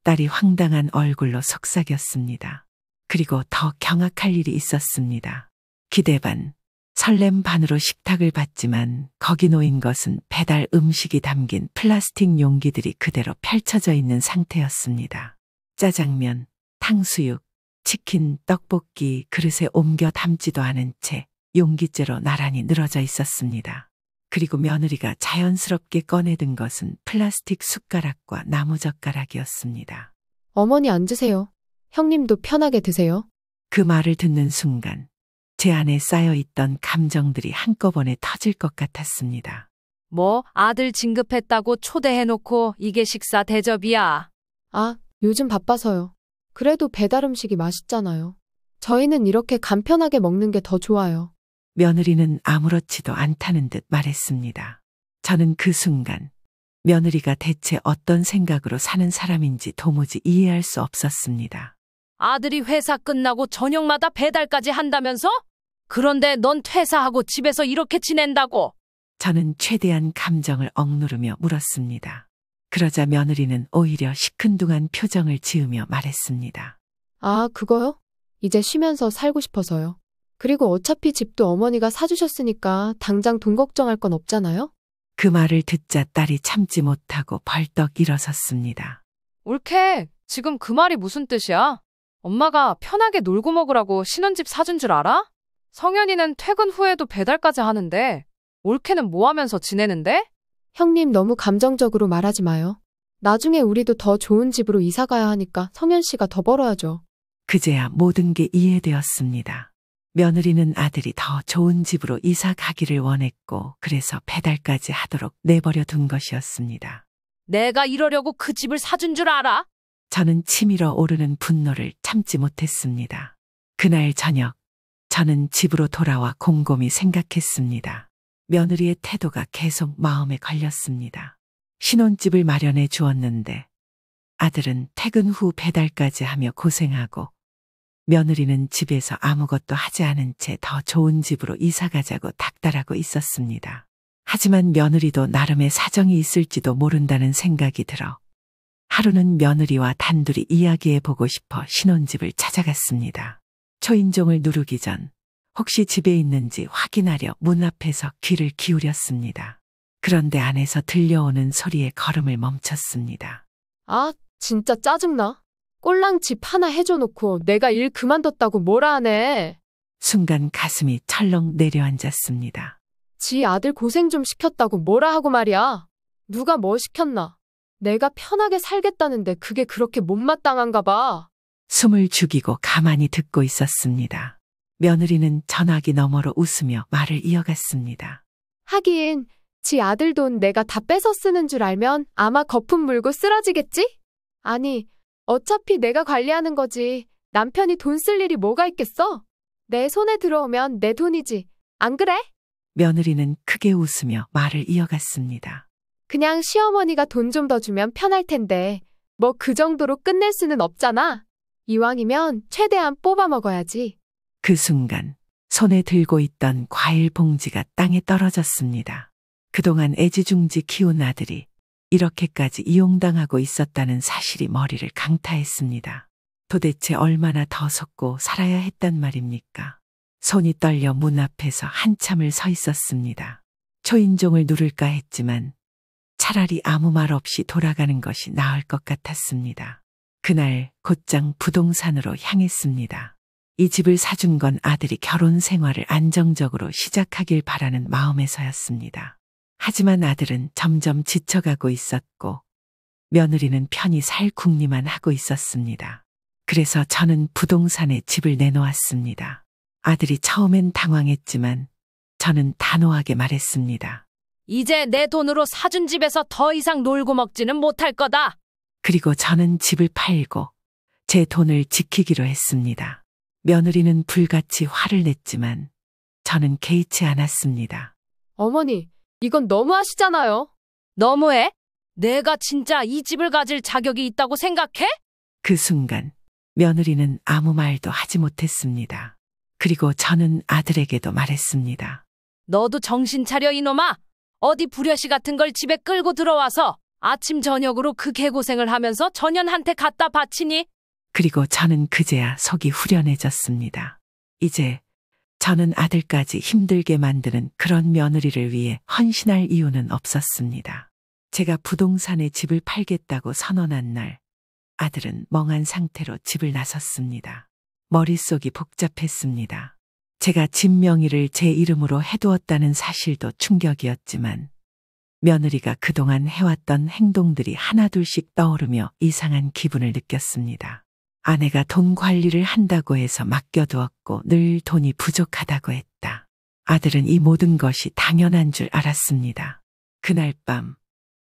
딸이 황당한 얼굴로 속삭였습니다. 그리고 더 경악할 일이 있었습니다. 기대 반, 설렘 반으로 식탁을 봤지만 거기 놓인 것은 배달 음식이 담긴 플라스틱 용기들이 그대로 펼쳐져 있는 상태였습니다. 짜장면, 탕수육, 치킨, 떡볶이 그릇에 옮겨 담지도 않은 채 용기째로 나란히 늘어져 있었습니다. 그리고 며느리가 자연스럽게 꺼내든 것은 플라스틱 숟가락과 나무젓가락이었습니다. 어머니 앉으세요. 형님도 편하게 드세요. 그 말을 듣는 순간 제 안에 쌓여있던 감정들이 한꺼번에 터질 것 같았습니다. 뭐 아들 진급했다고 초대해놓고 이게 식사 대접이야. 요즘 바빠서요. 그래도 배달 음식이 맛있잖아요. 저희는 이렇게 간편하게 먹는 게 더 좋아요. 며느리는 아무렇지도 않다는 듯 말했습니다. 저는 그 순간 며느리가 대체 어떤 생각으로 사는 사람인지 도무지 이해할 수 없었습니다. 아들이 회사 끝나고 저녁마다 배달까지 한다면서? 그런데 넌 퇴사하고 집에서 이렇게 지낸다고? 저는 최대한 감정을 억누르며 물었습니다. 그러자 며느리는 오히려 시큰둥한 표정을 지으며 말했습니다. 그거요? 이제 쉬면서 살고 싶어서요. 그리고 어차피 집도 어머니가 사주셨으니까 당장 돈 걱정할 건 없잖아요? 그 말을 듣자 딸이 참지 못하고 벌떡 일어섰습니다. 옳게. 지금 그 말이 무슨 뜻이야? 엄마가 편하게 놀고 먹으라고 신혼집 사준 줄 알아? 성현이는 퇴근 후에도 배달까지 하는데 옳게는 뭐 하면서 지내는데? 형님 너무 감정적으로 말하지 마요. 나중에 우리도 더 좋은 집으로 이사 가야 하니까 성현 씨가 더 벌어야죠. 그제야 모든 게 이해되었습니다. 며느리는 아들이 더 좋은 집으로 이사 가기를 원했고 그래서 배달까지 하도록 내버려 둔 것이었습니다. 내가 이러려고 그 집을 사준 줄 알아? 저는 치밀어 오르는 분노를 참지 못했습니다. 그날 저녁 저는 집으로 돌아와 곰곰이 생각했습니다. 며느리의 태도가 계속 마음에 걸렸습니다. 신혼집을 마련해 주었는데 아들은 퇴근 후 배달까지 하며 고생하고 며느리는 집에서 아무것도 하지 않은 채 더 좋은 집으로 이사 가자고 닥달하고 있었습니다. 하지만 며느리도 나름의 사정이 있을지도 모른다는 생각이 들어 하루는 며느리와 단둘이 이야기해 보고 싶어 신혼집을 찾아갔습니다. 초인종을 누르기 전 혹시 집에 있는지 확인하려 문 앞에서 귀를 기울였습니다. 그런데 안에서 들려오는 소리에 걸음을 멈췄습니다. 진짜 짜증나. 꼴랑 집 하나 해줘놓고 내가 일 그만뒀다고 뭐라 하네. 순간 가슴이 철렁 내려앉았습니다. 지 아들 고생 좀 시켰다고 뭐라 하고 말이야. 누가 뭐 시켰나. 내가 편하게 살겠다는데 그게 그렇게 못마땅한가 봐. 숨을 죽이고 가만히 듣고 있었습니다. 며느리는 전화기 너머로 웃으며 말을 이어갔습니다. 하긴 지 아들 돈 내가 다 뺏어 쓰는 줄 알면 아마 거품 물고 쓰러지겠지? 아니 어차피 내가 관리하는 거지. 남편이 돈 쓸 일이 뭐가 있겠어? 내 손에 들어오면 내 돈이지. 안 그래? 며느리는 크게 웃으며 말을 이어갔습니다. 그냥 시어머니가 돈 좀 더 주면 편할 텐데 뭐 그 정도로 끝낼 수는 없잖아. 이왕이면 최대한 뽑아 먹어야지. 그 순간 손에 들고 있던 과일 봉지가 땅에 떨어졌습니다. 그동안 애지중지 키운 아들이 이렇게까지 이용당하고 있었다는 사실이 머리를 강타했습니다. 도대체 얼마나 더 속고 살아야 했단 말입니까? 손이 떨려 문 앞에서 한참을 서 있었습니다. 초인종을 누를까 했지만 차라리 아무 말 없이 돌아가는 것이 나을 것 같았습니다. 그날 곧장 부동산으로 향했습니다. 이 집을 사준 건 아들이 결혼 생활을 안정적으로 시작하길 바라는 마음에서였습니다. 하지만 아들은 점점 지쳐가고 있었고 며느리는 편히 살 궁리만 하고 있었습니다. 그래서 저는 부동산에 집을 내놓았습니다. 아들이 처음엔 당황했지만 저는 단호하게 말했습니다. 이제 내 돈으로 사준 집에서 더 이상 놀고 먹지는 못할 거다. 그리고 저는 집을 팔고 제 돈을 지키기로 했습니다. 며느리는 불같이 화를 냈지만 저는 개의치 않았습니다. 어머니, 이건 너무하시잖아요. 너무해? 내가 진짜 이 집을 가질 자격이 있다고 생각해? 그 순간 며느리는 아무 말도 하지 못했습니다. 그리고 저는 아들에게도 말했습니다. 너도 정신 차려 이놈아. 어디 불효시 같은 걸 집에 끌고 들어와서 아침 저녁으로 그 개고생을 하면서 전현한테 갖다 바치니? 그리고 저는 그제야 속이 후련해졌습니다. 이제 저는 아들까지 힘들게 만드는 그런 며느리를 위해 헌신할 이유는 없었습니다. 제가 부동산에 집을 팔겠다고 선언한 날, 아들은 멍한 상태로 집을 나섰습니다. 머릿속이 복잡했습니다. 제가 집 명의를 제 이름으로 해두었다는 사실도 충격이었지만 며느리가 그동안 해왔던 행동들이 하나둘씩 떠오르며 이상한 기분을 느꼈습니다. 아내가 돈 관리를 한다고 해서 맡겨두었고 늘 돈이 부족하다고 했다. 아들은 이 모든 것이 당연한 줄 알았습니다. 그날 밤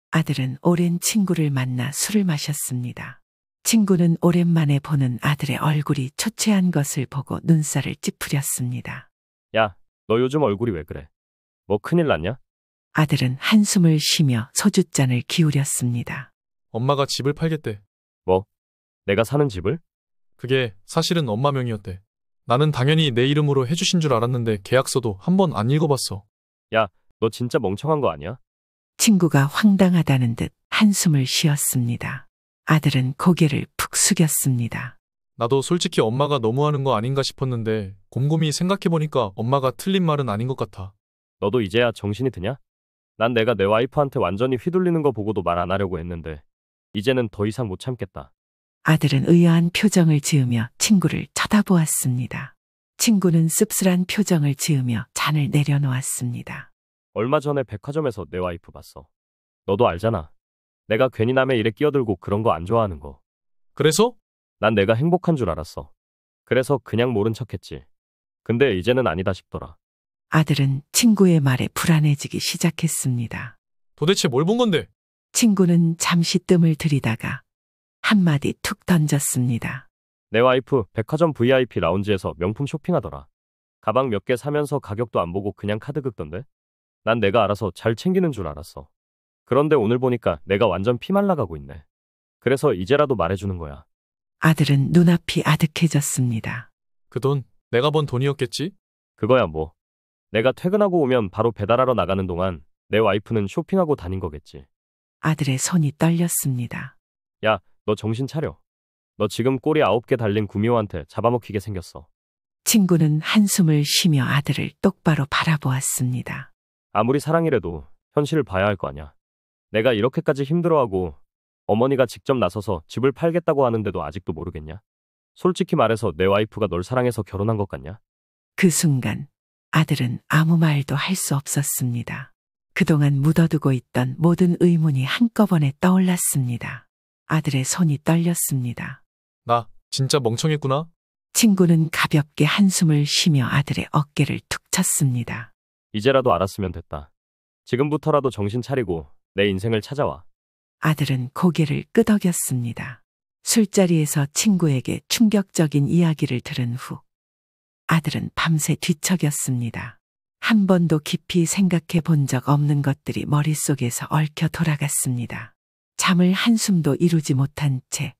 아들은 오랜 친구를 만나 술을 마셨습니다. 친구는 오랜만에 보는 아들의 얼굴이 초췌한 것을 보고 눈살을 찌푸렸습니다. 야, 너 요즘 얼굴이 왜 그래? 뭐 큰일 났냐? 아들은 한숨을 쉬며 소주잔을 기울였습니다. 엄마가 집을 팔겠대. 뭐? 내가 사는 집을? 그게 사실은 엄마 명의였대. 나는 당연히 내 이름으로 해주신 줄 알았는데 계약서도 한 번 안 읽어봤어. 야, 너 진짜 멍청한 거 아니야? 친구가 황당하다는 듯 한숨을 쉬었습니다. 아들은 고개를 푹 숙였습니다. 나도 솔직히 엄마가 너무하는 거 아닌가 싶었는데 곰곰이 생각해보니까 엄마가 틀린 말은 아닌 것 같아. 너도 이제야 정신이 드냐? 난 내가 내 와이프한테 완전히 휘둘리는 거 보고도 말 안 하려고 했는데 이제는 더 이상 못 참겠다. 아들은 의아한 표정을 지으며 친구를 쳐다보았습니다. 친구는 씁쓸한 표정을 지으며 잔을 내려놓았습니다. 얼마 전에 백화점에서 내 와이프 봤어. 너도 알잖아. 내가 괜히 남의 일에 끼어들고 그런 거 안 좋아하는 거. 그래서? 난 내가 행복한 줄 알았어. 그래서 그냥 모른 척했지. 근데 이제는 아니다 싶더라. 아들은 친구의 말에 불안해지기 시작했습니다. 도대체 뭘 본 건데? 친구는 잠시 뜸을 들이다가 한마디 툭 던졌습니다. 내 와이프 백화점 VIP 라운지에서 명품 쇼핑하더라. 가방 몇 개 사면서 가격도 안 보고 그냥 카드 긁던데? 난 내가 알아서 잘 챙기는 줄 알았어. 그런데 오늘 보니까 내가 완전 피말라가고 있네. 그래서 이제라도 말해주는 거야. 아들은 눈앞이 아득해졌습니다. 그 돈 내가 번 돈이었겠지? 그거야 뭐. 내가 퇴근하고 오면 바로 배달하러 나가는 동안 내 와이프는 쇼핑하고 다닌 거겠지. 아들의 손이 떨렸습니다. 야, 너 정신 차려. 너 지금 꼬리 9개 달린 구미호한테 잡아먹히게 생겼어. 친구는 한숨을 쉬며 아들을 똑바로 바라보았습니다. 아무리 사랑이라도 현실을 봐야 할 거 아냐. 내가 이렇게까지 힘들어하고 어머니가 직접 나서서 집을 팔겠다고 하는데도 아직도 모르겠냐? 솔직히 말해서 내 와이프가 널 사랑해서 결혼한 것 같냐? 그 순간 아들은 아무 말도 할 수 없었습니다. 그동안 묻어두고 있던 모든 의문이 한꺼번에 떠올랐습니다. 아들의 손이 떨렸습니다. 나 진짜 멍청했구나. 친구는 가볍게 한숨을 쉬며 아들의 어깨를 툭 쳤습니다. 이제라도 알았으면 됐다. 지금부터라도 정신 차리고 내 인생을 찾아와. 아들은 고개를 끄덕였습니다. 술자리에서 친구에게 충격적인 이야기를 들은 후 아들은 밤새 뒤척였습니다. 한 번도 깊이 생각해 본 적 없는 것들이 머릿속에서 얽혀 돌아갔습니다. 잠을 한숨도 이루지 못한 채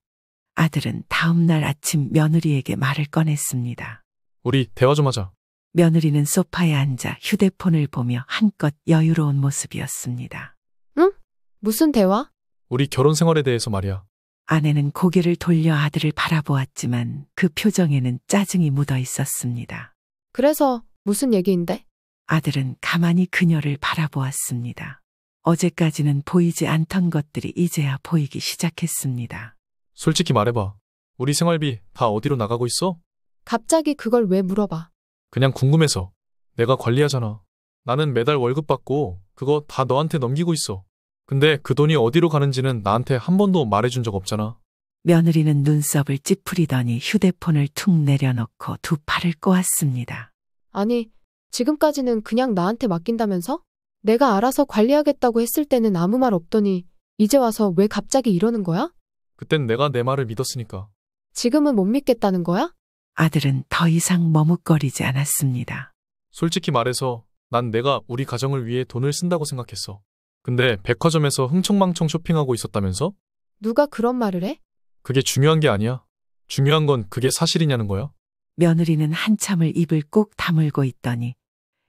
아들은 다음 날 아침 며느리에게 말을 꺼냈습니다. 우리 대화 좀 하자. 며느리는 소파에 앉아 휴대폰을 보며 한껏 여유로운 모습이었습니다. 응? 무슨 대화? 우리 결혼 생활에 대해서 말이야. 아내는 고개를 돌려 아들을 바라보았지만 그 표정에는 짜증이 묻어 있었습니다. 그래서 무슨 얘기인데? 아들은 가만히 그녀를 바라보았습니다. 어제까지는 보이지 않던 것들이 이제야 보이기 시작했습니다. 솔직히 말해봐. 우리 생활비 다 어디로 나가고 있어? 갑자기 그걸 왜 물어봐? 그냥 궁금해서. 내가 관리하잖아. 나는 매달 월급 받고 그거 다 너한테 넘기고 있어. 근데 그 돈이 어디로 가는지는 나한테 한 번도 말해준 적 없잖아. 며느리는 눈썹을 찌푸리더니 휴대폰을 툭 내려놓고 두 팔을 꼬았습니다. 아니, 지금까지는 그냥 나한테 맡긴다면서? 내가 알아서 관리하겠다고 했을 때는 아무 말 없더니 이제 와서 왜 갑자기 이러는 거야? 그땐 내가 내 말을 믿었으니까. 지금은 못 믿겠다는 거야? 아들은 더 이상 머뭇거리지 않았습니다. 솔직히 말해서 난 내가 우리 가정을 위해 돈을 쓴다고 생각했어. 근데 백화점에서 흥청망청 쇼핑하고 있었다면서? 누가 그런 말을 해? 그게 중요한 게 아니야. 중요한 건 그게 사실이냐는 거야. 며느리는 한참을 입을 꼭 다물고 있더니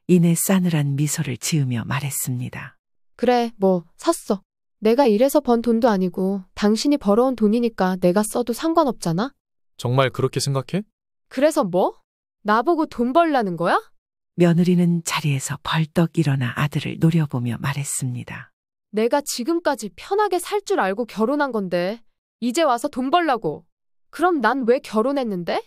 이내 싸늘한 미소를 지으며 말했습니다. 그래, 뭐 샀어. 내가 일해서 번 돈도 아니고 당신이 벌어온 돈이니까 내가 써도 상관없잖아? 정말 그렇게 생각해? 그래서 뭐? 나보고 돈 벌라는 거야? 며느리는 자리에서 벌떡 일어나 아들을 노려보며 말했습니다. 내가 지금까지 편하게 살 줄 알고 결혼한 건데 이제 와서 돈 벌라고. 그럼 난 왜 결혼했는데?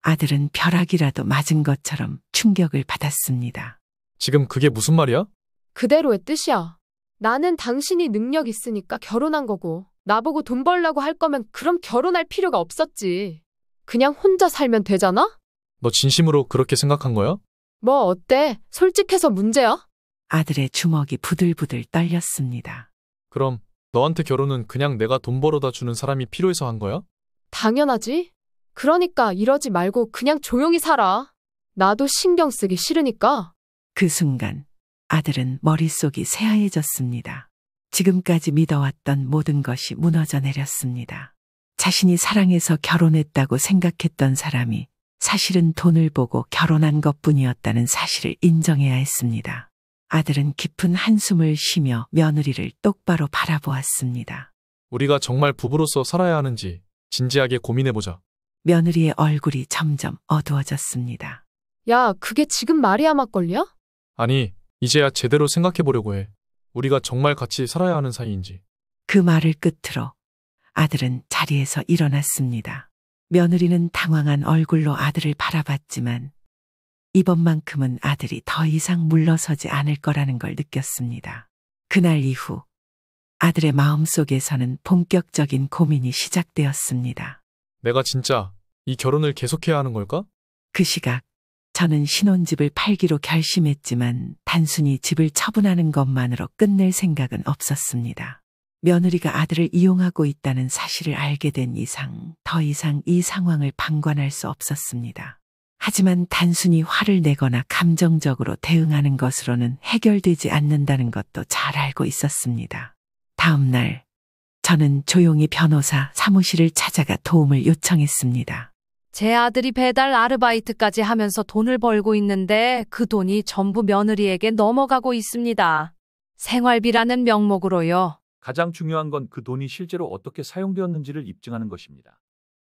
아들은 벼락이라도 맞은 것처럼 충격을 받았습니다. 지금 그게 무슨 말이야? 그대로의 뜻이야. 나는 당신이 능력 있으니까 결혼한 거고 나보고 돈 벌라고 할 거면 그럼 결혼할 필요가 없었지. 그냥 혼자 살면 되잖아? 너 진심으로 그렇게 생각한 거야? 뭐 어때? 솔직해서 문제야? 아들의 주먹이 부들부들 떨렸습니다. 그럼 너한테 결혼은 그냥 내가 돈 벌어다 주는 사람이 필요해서 한 거야? 당연하지. 그러니까 이러지 말고 그냥 조용히 살아. 나도 신경 쓰기 싫으니까. 그 순간 아들은 머릿속이 새하얘졌습니다. 지금까지 믿어왔던 모든 것이 무너져 내렸습니다. 자신이 사랑해서 결혼했다고 생각했던 사람이 사실은 돈을 보고 결혼한 것뿐이었다는 사실을 인정해야 했습니다. 아들은 깊은 한숨을 쉬며 며느리를 똑바로 바라보았습니다. 우리가 정말 부부로서 살아야 하는지 진지하게 고민해보자. 며느리의 얼굴이 점점 어두워졌습니다. 야, 그게 지금 말이야 막걸리야? 아니, 이제야 제대로 생각해보려고 해. 우리가 정말 같이 살아야 하는 사이인지. 그 말을 끝으로 아들은 자리에서 일어났습니다. 며느리는 당황한 얼굴로 아들을 바라봤지만 이번만큼은 아들이 더 이상 물러서지 않을 거라는 걸 느꼈습니다. 그날 이후 아들의 마음속에서는 본격적인 고민이 시작되었습니다. 내가 진짜 이 결혼을 계속해야 하는 걸까? 그 시각 저는 신혼집을 팔기로 결심했지만 단순히 집을 처분하는 것만으로 끝낼 생각은 없었습니다. 며느리가 아들을 이용하고 있다는 사실을 알게 된 이상 더 이상 이 상황을 방관할 수 없었습니다. 하지만 단순히 화를 내거나 감정적으로 대응하는 것으로는 해결되지 않는다는 것도 잘 알고 있었습니다. 다음 날 저는 조용히 변호사 사무실을 찾아가 도움을 요청했습니다. 제 아들이 배달 아르바이트까지 하면서 돈을 벌고 있는데 그 돈이 전부 며느리에게 넘어가고 있습니다. 생활비라는 명목으로요. 가장 중요한 건 그 돈이 실제로 어떻게 사용되었는지를 입증하는 것입니다.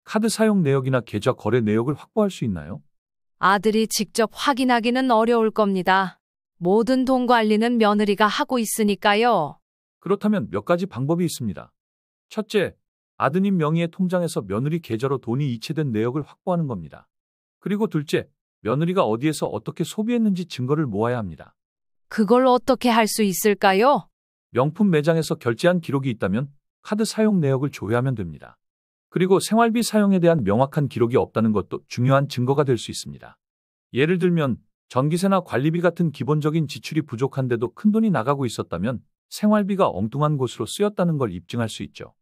카드 사용 내역이나 계좌 거래 내역을 확보할 수 있나요? 아들이 직접 확인하기는 어려울 겁니다. 모든 돈 관리는 며느리가 하고 있으니까요. 그렇다면 몇 가지 방법이 있습니다. 첫째, 아드님 명의의 통장에서 며느리 계좌로 돈이 이체된 내역을 확보하는 겁니다. 그리고 둘째, 며느리가 어디에서 어떻게 소비했는지 증거를 모아야 합니다. 그걸 어떻게 할 수 있을까요? 명품 매장에서 결제한 기록이 있다면 카드 사용 내역을 조회하면 됩니다. 그리고 생활비 사용에 대한 명확한 기록이 없다는 것도 중요한 증거가 될 수 있습니다. 예를 들면 전기세나 관리비 같은 기본적인 지출이 부족한데도 큰돈이 나가고 있었다면 생활비가 엉뚱한 곳으로 쓰였다는 걸 입증할 수 있죠.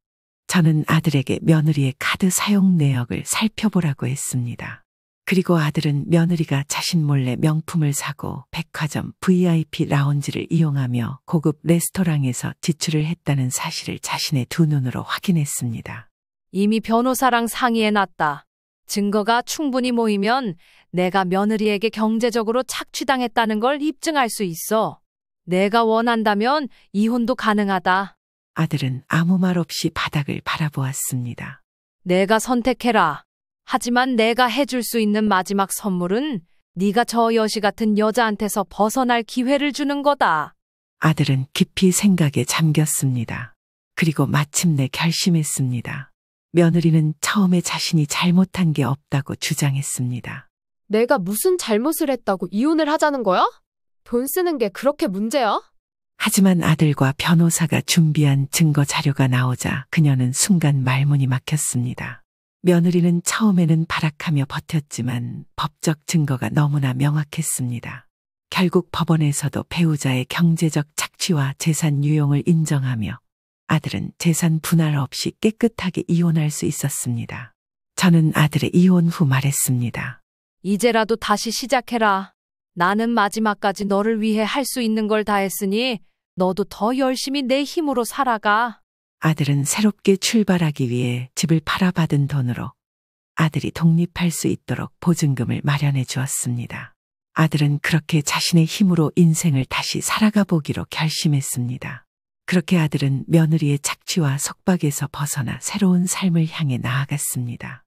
저는 아들에게 며느리의 카드 사용 내역을 살펴보라고 했습니다. 그리고 아들은 며느리가 자신 몰래 명품을 사고 백화점 VIP 라운지를 이용하며 고급 레스토랑에서 지출을 했다는 사실을 자신의 두 눈으로 확인했습니다. 이미 변호사랑 상의해놨다. 증거가 충분히 모이면 내가 며느리에게 경제적으로 착취당했다는 걸 입증할 수 있어. 내가 원한다면 이혼도 가능하다. 아들은 아무 말 없이 바닥을 바라보았습니다. 내가 선택해라. 하지만 내가 해줄 수 있는 마지막 선물은 네가 저 여시 같은 여자한테서 벗어날 기회를 주는 거다. 아들은 깊이 생각에 잠겼습니다. 그리고 마침내 결심했습니다. 며느리는 처음에 자신이 잘못한 게 없다고 주장했습니다. 내가 무슨 잘못을 했다고 이혼을 하자는 거야? 돈 쓰는 게 그렇게 문제야? 하지만 아들과 변호사가 준비한 증거 자료가 나오자 그녀는 순간 말문이 막혔습니다. 며느리는 처음에는 발악하며 버텼지만 법적 증거가 너무나 명확했습니다. 결국 법원에서도 배우자의 경제적 착취와 재산 유용을 인정하며 아들은 재산 분할 없이 깨끗하게 이혼할 수 있었습니다. 저는 아들의 이혼 후 말했습니다. 이제라도 다시 시작해라. 나는 마지막까지 너를 위해 할 수 있는 걸 다 했으니 너도 더 열심히 내 힘으로 살아가. 아들은 새롭게 출발하기 위해 집을 팔아받은 돈으로 아들이 독립할 수 있도록 보증금을 마련해 주었습니다. 아들은 그렇게 자신의 힘으로 인생을 다시 살아가 보기로 결심했습니다. 그렇게 아들은 며느리의 착취와 속박에서 벗어나 새로운 삶을 향해 나아갔습니다.